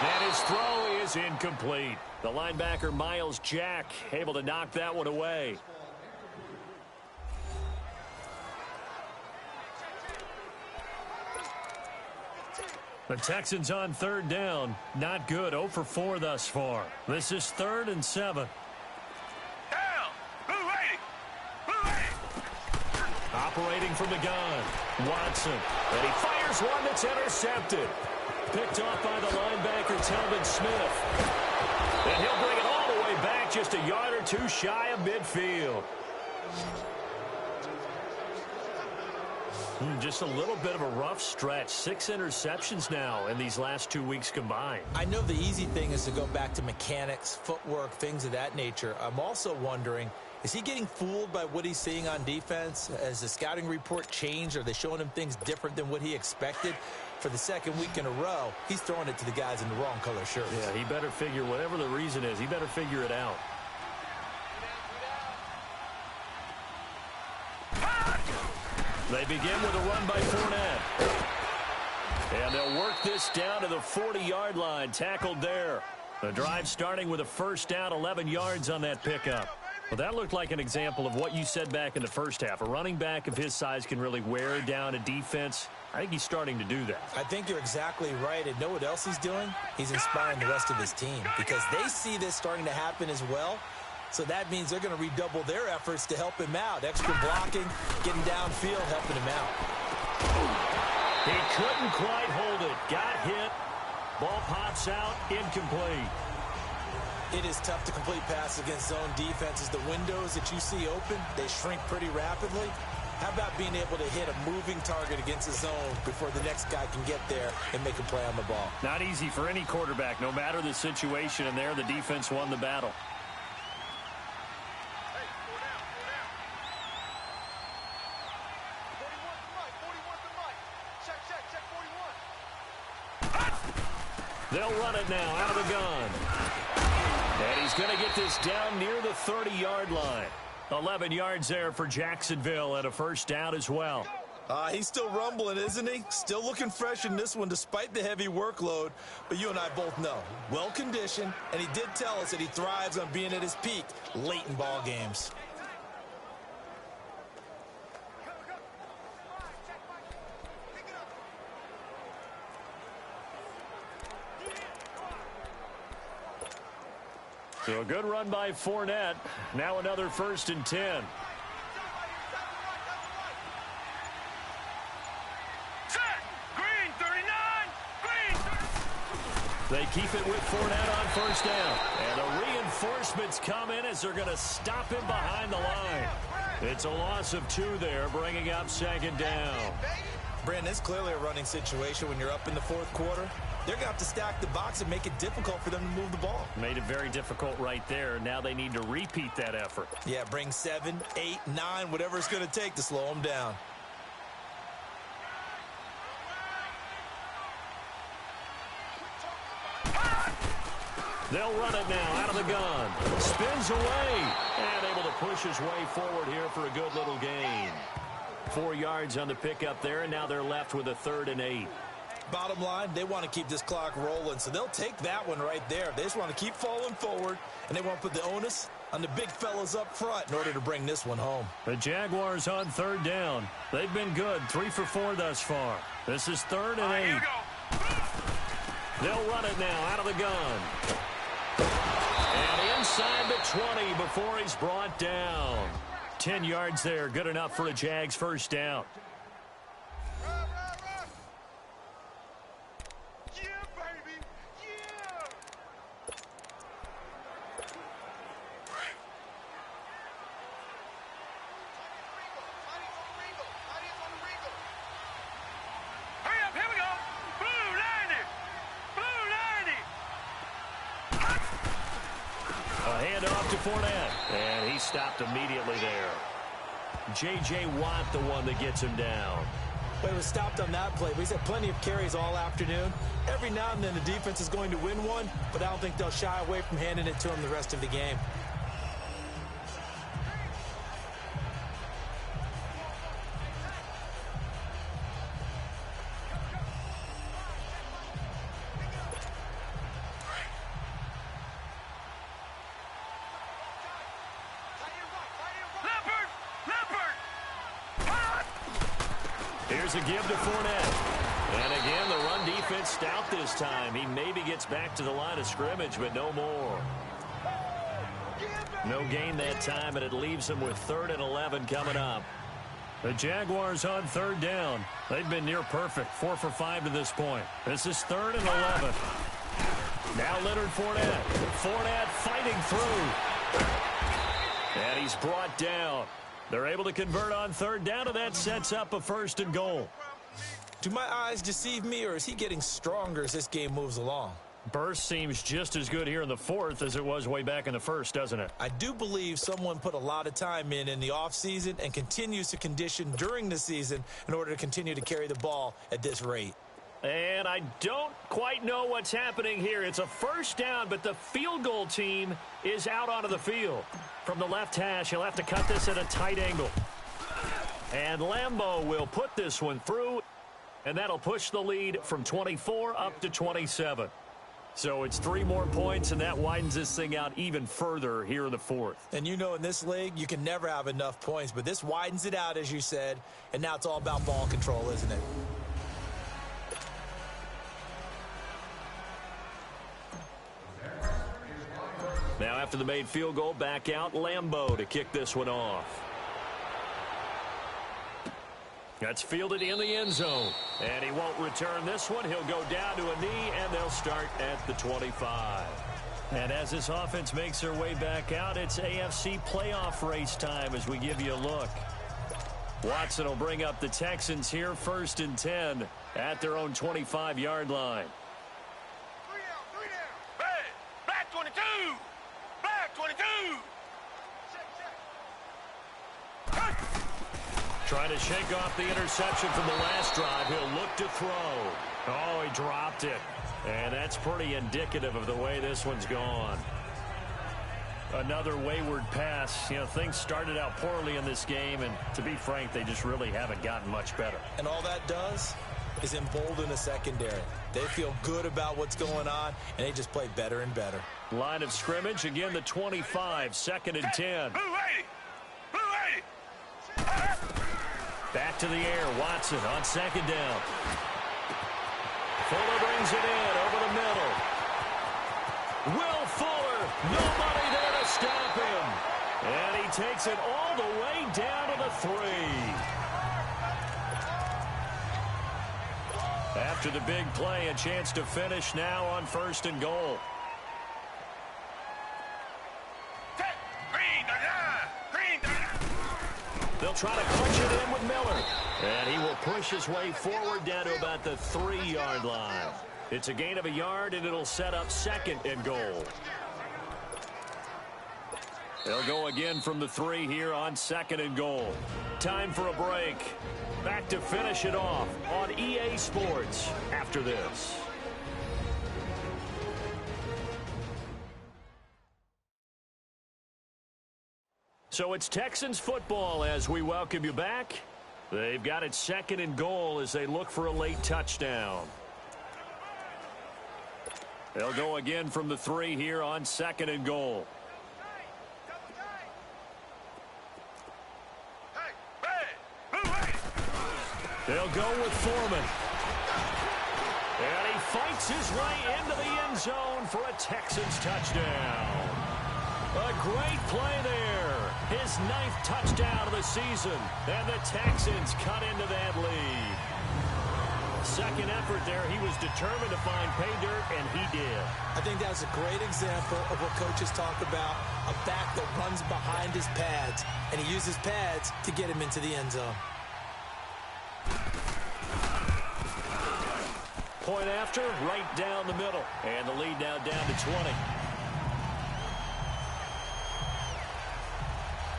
And his throw is incomplete. The linebacker, Miles Jack, able to knock that one away. The Texans on third down. Not good. 0 for 4 thus far. This is 3rd and 7. Operating from the gun, Watson. And he fires one that's intercepted. Picked off by the linebacker, Telvin Smith. And he'll bring it all the way back just a yard or 2 shy of midfield. Just a little bit of a rough stretch. 6 interceptions now in these last 2 weeks combined. I know the easy thing is to go back to mechanics, footwork, things of that nature. I'm also wondering, is he getting fooled by what he's seeing on defense? Has the scouting report changed? Are they showing him things different than what he expected? For the second week in a row, he's throwing it to the guys in the wrong color shirts. Yeah, he better figure, whatever the reason is, he better figure it out. They begin with a run by Fournette. And they'll work this down to the 40-yard line, tackled there. The drive starting with a first down, 11 yards on that pickup. Well, that looked like an example of what you said back in the first half. A running back of his size can really wear down a defense. I think he's starting to do that. I think you're exactly right. And know what else he's doing? He's inspiring the rest of his team because they see this starting to happen as well. So that means they're going to redouble their efforts to help him out. Extra blocking, getting downfield, helping him out. He couldn't quite hold it. Got hit. Ball pops out. Incomplete. It is tough to complete passes against zone defenses. The windows that you see open, they shrink pretty rapidly. How about being able to hit a moving target against a zone before the next guy can get there and make a play on the ball? Not easy for any quarterback, no matter the situation, and there the defense won the battle. They'll run it now out of the gun. And he's going to get this down near the 30-yard line. 11 yards there for Jacksonville and a first down as well. He's still rumbling, isn't he? Still looking fresh in this one despite the heavy workload. But you and I both know, well-conditioned, and he did tell us that he thrives on being at his peak late in ball games. So a good run by Fournette. Now another 1st and 10. Green 39. Green. They keep it with Fournette on first down. And the reinforcements come in as they're going to stop him behind the line. It's a loss of 2 there, bringing up second down. Brandon, it's clearly a running situation when you're up in the 4th quarter. They're going to have to stack the box and make it difficult for them to move the ball. Made it very difficult right there. Now they need to repeat that effort. Yeah, bring 7, 8, 9, whatever it's going to take to slow them down. They'll run it now out of the gun. Spins away and able to push his way forward here for a good little gain. 4 yards on the pickup there, and now they're left with a 3rd and 8. Bottom line, they want to keep this clock rolling, so they'll take that one right there. They just want to keep falling forward, and they want to put the onus on the big fellas up front in order to bring this one home. The Jaguars on 3rd down. They've been good, 3 for 4 thus far. This is 3rd and 8. They'll run it now out of the gun. And inside the 20 before he's brought down. 10 yards there, good enough for a Jags first down. And he stopped immediately there. J.J. Watt, the one that gets him down. Well, he was stopped on that play, but he's had plenty of carries all afternoon. Every now and then the defense is going to win one, but I don't think they'll shy away from handing it to him the rest of the game. Here's a give to Fournette. And again, the run defense stout this time. He maybe gets back to the line of scrimmage, but no more. No gain that time, and it leaves him with 3rd and 11 coming up. The Jaguars on 3rd down. They've been near perfect, 4 for 5 to this point. This is 3rd and 11. Now Leonard Fournette. Fournette fighting through. And he's brought down. They're able to convert on 3rd down, and that sets up a 1st and goal. Do my eyes deceive me, or is he getting stronger as this game moves along? Burst seems just as good here in the 4th as it was way back in the 1st, doesn't it? I do believe someone put a lot of time in the offseason and continues to condition during the season in order to continue to carry the ball at this rate. And I don't quite know what's happening here. It's a 1st down, but the field goal team is out onto the field. From the left hash, he'll have to cut this at a tight angle. And Lambeau will put this one through, and that'll push the lead from 24 up to 27. So it's 3 more points, and that widens this thing out even further here in the 4th. And you know in this league, you can never have enough points, but this widens it out, as you said, and now it's all about ball control, isn't it? Now after the made field goal, back out Lambeau to kick this one off. That's fielded in the end zone. And he won't return this one. He'll go down to a knee, and they'll start at the 25. And as this offense makes their way back out, it's AFC playoff race time as we give you a look. Watson will bring up the Texans here, 1st and 10 at their own 25-yard line. 3 down. Hey, black 22. Black 22. Trying to shake off the interception from the last drive. He'll look to throw. Oh, he dropped it. And that's pretty indicative of the way this one's gone. Another wayward pass. You know, things started out poorly in this game, and to be frank, they just really haven't gotten much better. And all that does is embolden the secondary. They feel good about what's going on, and they just play better and better. Line of scrimmage, again the 25, 2nd and 10. Blue 80. Blue 80. Back to the air, Watson on 2nd down. Fuller brings it in over the middle. Will Fuller, nobody there to stop him. And he takes it all the way down to the 3. After the big play, a chance to finish now on 1st and goal. They'll try to punch it in with Miller. And he will push his way forward down to about the 3-yard line. It's a gain of a yard, and it'll set up 2nd and goal. They'll go again from the 3 here on 2nd and goal. Time for a break. Back to finish it off on EA Sports after this. So it's Texans football as we welcome you back. They've got it 2nd and goal as they look for a late touchdown. They'll go again from the 3 here on 2nd and goal. They'll go with Foreman. And he fights his way into the end zone for a Texans touchdown. A great play there. His 9th touchdown of the season. And the Texans cut into that lead. Second effort there. He was determined to find pay dirt, and he did. I think that's a great example of what coaches talk about. A back that runs behind his pads. And he uses pads to get him into the end zone. Point after, right down the middle. And the lead now down to 20.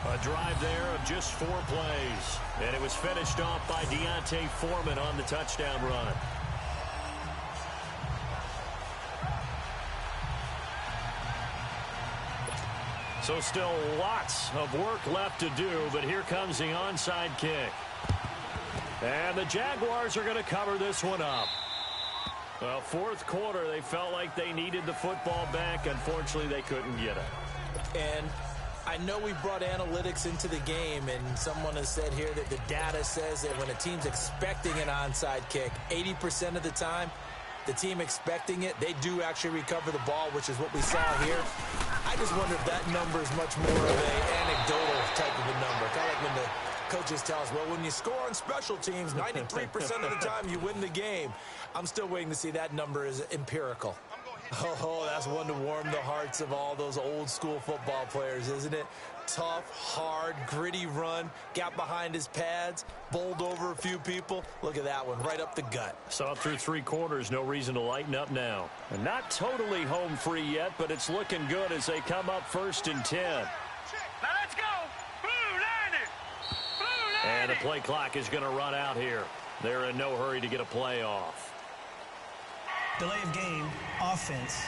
A drive there of just 4 plays. And it was finished off by Deontay Foreman on the touchdown run. So still lots of work left to do, but here comes the onside kick. And the Jaguars are going to cover this one up. Well, 4th quarter, they felt like they needed the football back. Unfortunately, they couldn't get it. And I know we brought analytics into the game, and someone has said here that the data says that when a team's expecting an onside kick, 80% of the time, the team expecting it, they do actually recover the ball, which is what we saw here. I just wonder if that number is much more of an anecdotal type of a number. Kind of like when the coaches tell us, well, when you score on special teams, 93% of the time you win the game. I'm still waiting to see that number is empirical. Oh, that's one to warm the hearts of all those old school football players, isn't it? Tough, hard, gritty run, got behind his pads, bowled over a few people. Look at that one, right up the gut. Saw it through 3 quarters, no reason to lighten up now. And not totally home free yet, but it's looking good as they come up 1st and 10. Now let's go. Blue 90. Blue 90. And the play clock is going to run out here. They're in no hurry to get a play off. Delay of game, offense.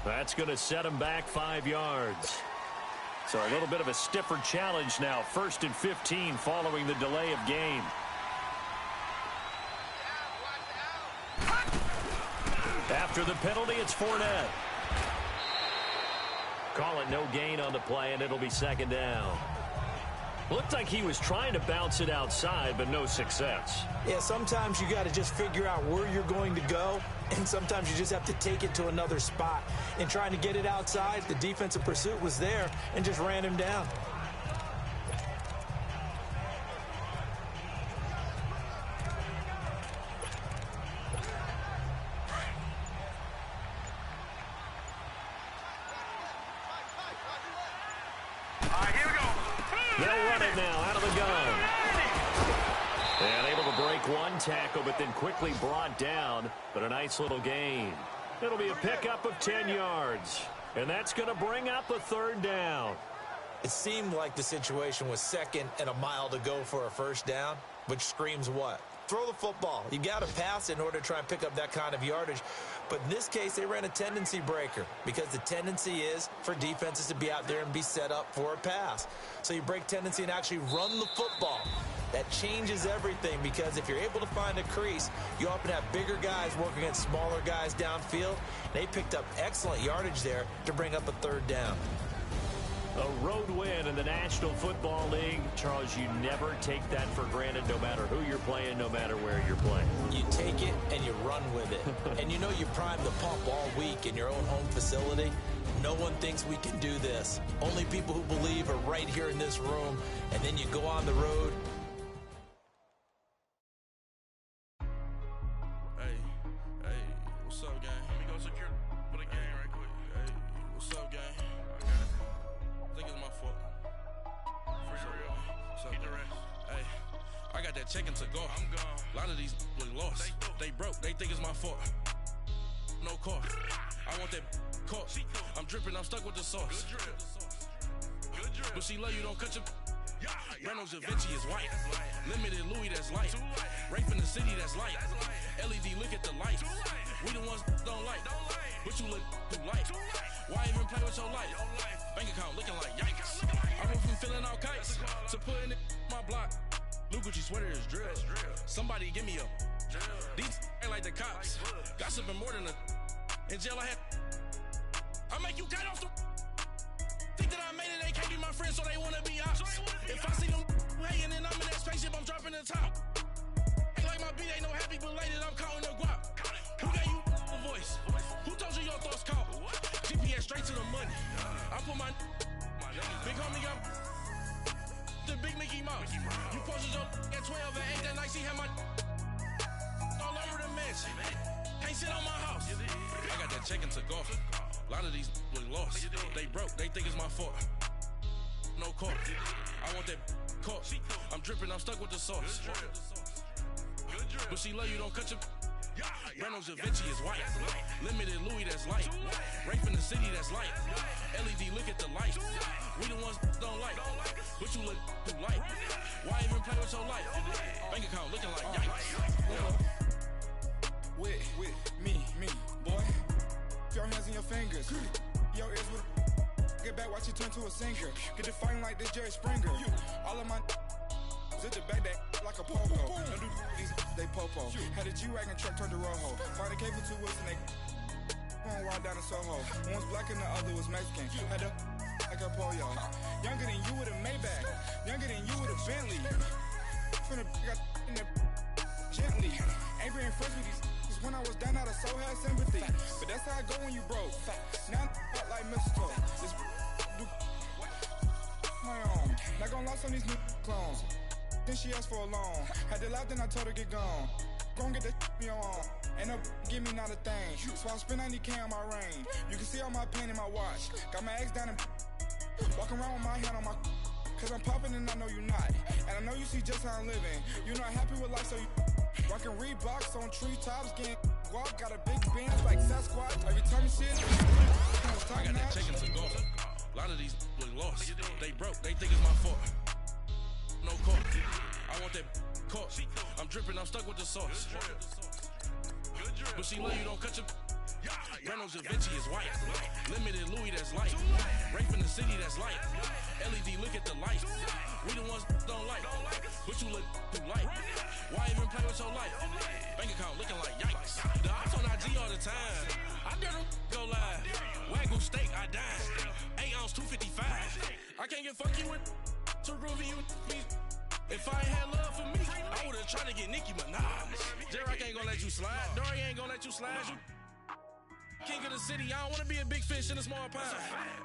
That's going to set him back 5 yards. So a little bit of a stiffer challenge now. 1st and 15 following the delay of game. After the penalty, it's Fournette. Call it no gain on the play, and it'll be 2nd down. Looked like he was trying to bounce it outside, but no success. Yeah, sometimes you got to just figure out where you're going to go, and sometimes you just have to take it to another spot. And trying to get it outside, the defensive pursuit was there and just ran him down. Tackle, but then quickly brought down, but a nice little gain. It'll be a pickup of 10 yards, and that's going to bring up a 3rd down. It seemed like the situation was 2nd and a mile to go for a 1st down, which screams what? Throw the football. You got to pass in order to try and pick up that kind of yardage. But in this case, they ran a tendency breaker because the tendency is for defenses to be out there and be set up for a pass. So you break tendency and actually run the football. That changes everything because if you're able to find a crease, you often have bigger guys working against smaller guys downfield. They picked up excellent yardage there to bring up a 3rd down. A road win in the National Football League. Charles, you never take that for granted no matter who you're playing, no matter where you're playing. You take it and you run with it. And you know you prime the pump all week in your own home facility. No one thinks we can do this. Only people who believe are right here in this room. And then you go on the road. What's up, gang? Let me go secure for the game right quick. Hey, what's up, gang? I got it. I think it's my fault. For real. What's up, hey, I got that check-in to go. I'm gone. A lot of these was lost. They broke. They think it's my fault. No car. I want that caught. I'm dripping. I'm stuck with the sauce. Good drip. But she love you. Don't cut your... Reynolds Da Vinci is white. Limited Louis, that's light. Rape in the city, that's light. LED, look at the light. We the ones don't like. But you look too light. Why even play with your life? Bank account looking like yikes. I went from filling out kites to putting it in my block. Blue Gucci sweater is drill. Somebody give me a. These ain't like the cops. Gossiping more than a. In jail I had. I make you cut off the. Think that I made it, they can't be my friends, so they wanna be ops. If I see them hating and I'm in that spaceship, I'm dropping the top. Ain't like my beat ain't no happy belated, I'm calling the guap. Who gave you a voice? Who told you your thoughts count? GPS straight to the money. I put my big homie up. The big Mickey Mouse. You posted your at 12 and 8 that night, she had my all over the mansion. Can't sit on my house. I got that check into golf. A lot of these look lost. They broke, they think it's my fault. No court. I want that court. I'm dripping, I'm stuck with the sauce. But she love you, don't cut your. Reynolds Da Vinci is white. Limited Louis, that's light. Rape in the city, that's light. LED, look at the light. We the ones don't like. But you look too light. Why even play with your life? Bank account looking like yikes. With me, boy. Your hands in your fingers. Your ears with get back, watch you turn to a singer. Get to fighting like this Jerry Springer. All of my zip the back that like a popo. Don't do these, they popo. Had a G-Wagon truck turned to Rojo. Find a cable 2 wheels and they going wild down in Soho. One was black and the other was Mexican. Had a like a pollo. Younger than you with a Maybach. Younger than you with a Bentley. From the got in the gently. Ain't been friends with these. When I was down, I so had sympathy. But that's how I go when you broke. Now I'm like mistletoe. This my own. Not gonna lost on these new clones. Then she asked for a loan. Had to laugh, then I told her get gone. Gon' get that in your own. Ain't no give me not a thing. So I spend 90K on my range. You can see all my pain in my watch. Got my ex down and walking around with my hand on my. Cause I'm popping and I know you not. And I know you see just how I'm living. You're not happy with life, so you. Rockin' Reeboks on treetops, getting guap, got a big Benz like Sasquatch. Every time you see it, I got that check into golf. A lot of these look lost. They broke, they think it's my fault. No court. I want that court. I'm dripping, I'm stuck with the sauce. But she love you, don't cut your. Reynolds Da Vinci is white. Limited Louis, that's light. Rape in the city, that's light. LED, look at the light. We the ones don't like. But you look too light. Why even play with your life? Bank account looking like yikes. The ops on IG all the time. I dare them go live. Wagyu steak, I died. 8 ounce, 255. I can't get fuck you with too groovy you me. If I ain't had love for me, I would've tried to get Nicki Minaj. J-Rock ain't gonna let you slide. Dory ain't gonna let you slide. You king of the city, I don't wanna be a big fish in a small pond.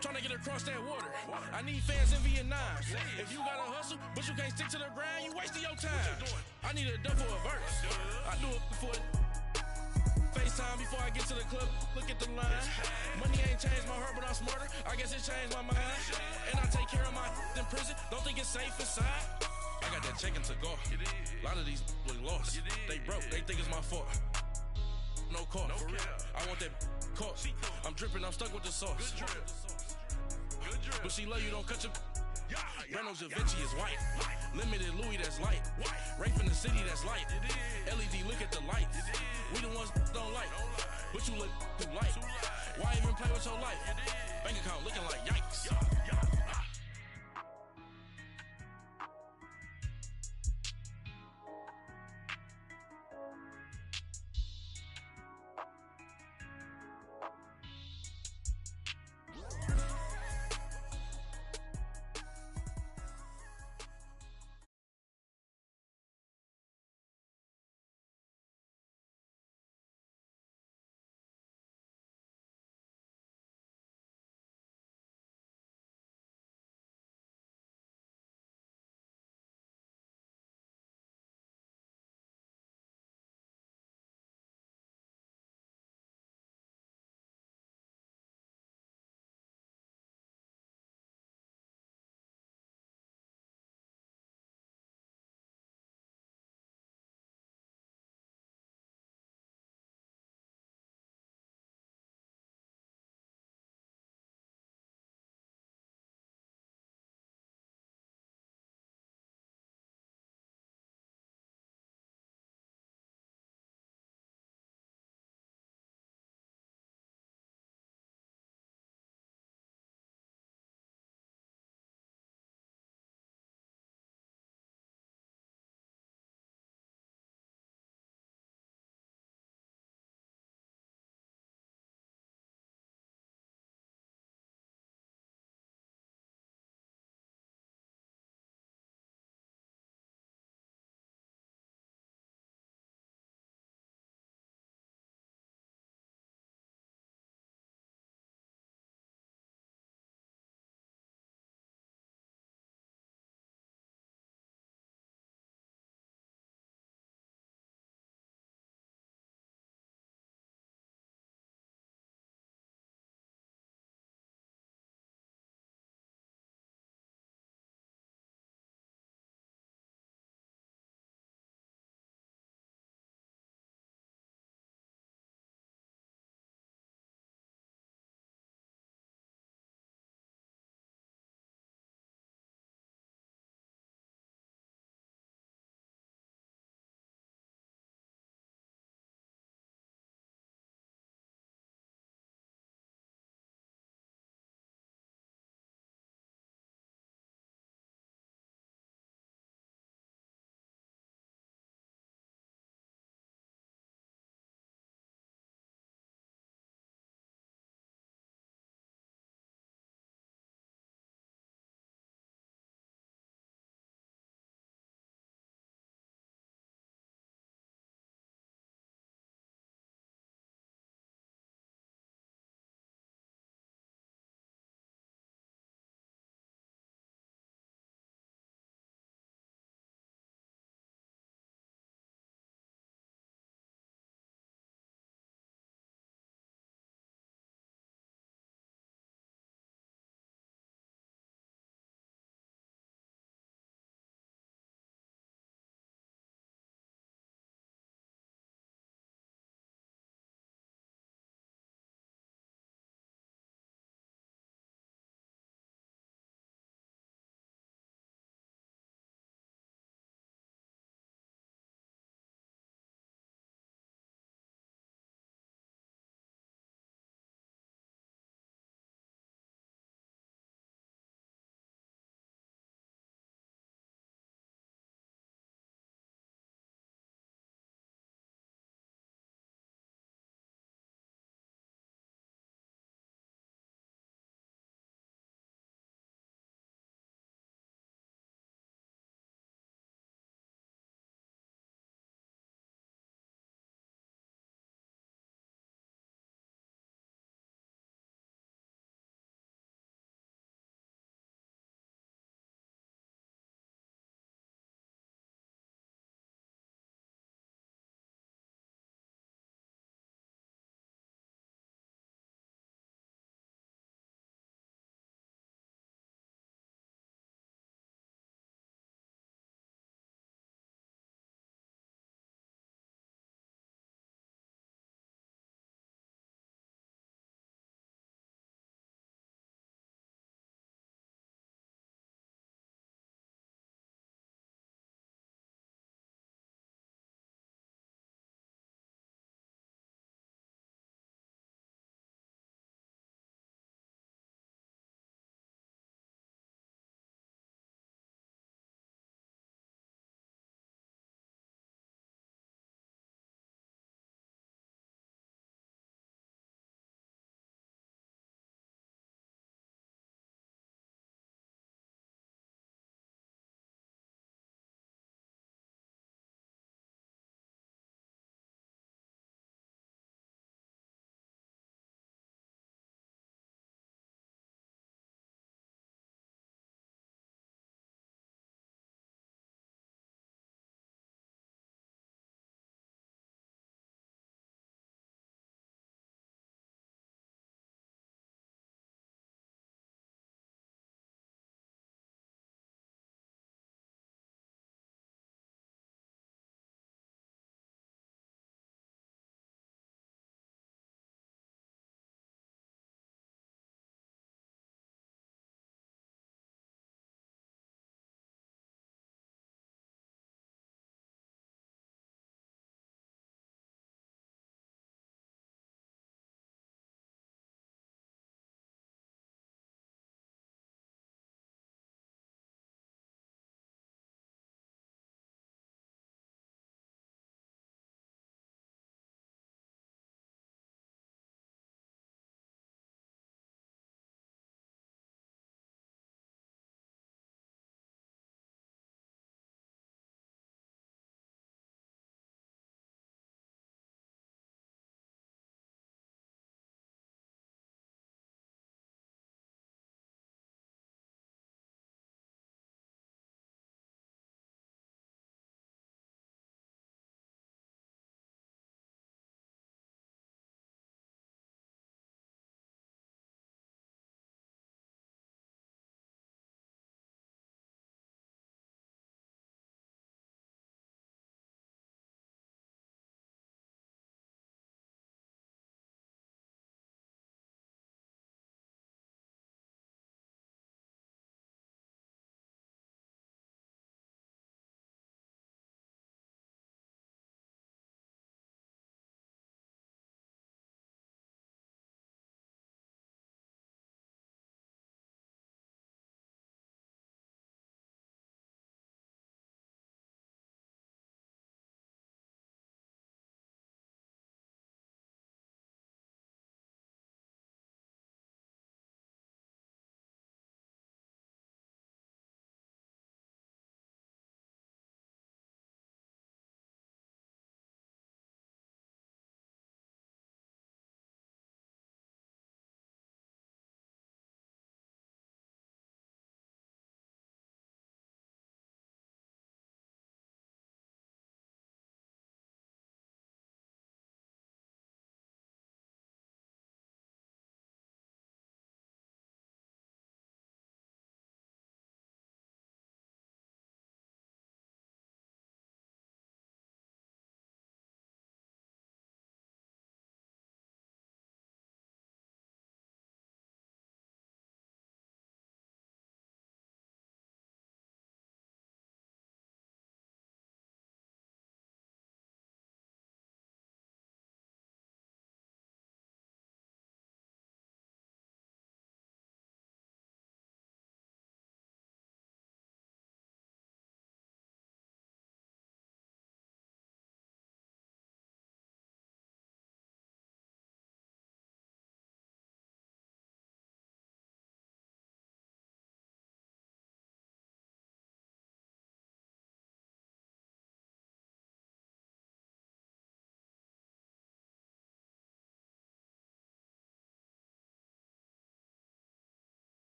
Trying to get across that water. I need fans in Vietnam. If you gotta hustle, but you can't stick to the grind, you wasting your time. I need a double a verse. I do it before FaceTime before I get to the club. Look at the line. Money ain't changed my heart, but I'm smarter. I guess it changed my mind. And I take care of my in prison. Don't think it's safe inside. I got that check into golf. A lot of these look lost. They broke, they think it's my fault. No court. I want that court. I'm dripping, I'm stuck with the sauce. But she love you, don't cut your. Reynolds Da Vinci is white. Limited Louis, that's light. Rape in the city, that's light. LED, look at the light. We the ones don't like. But you look too light.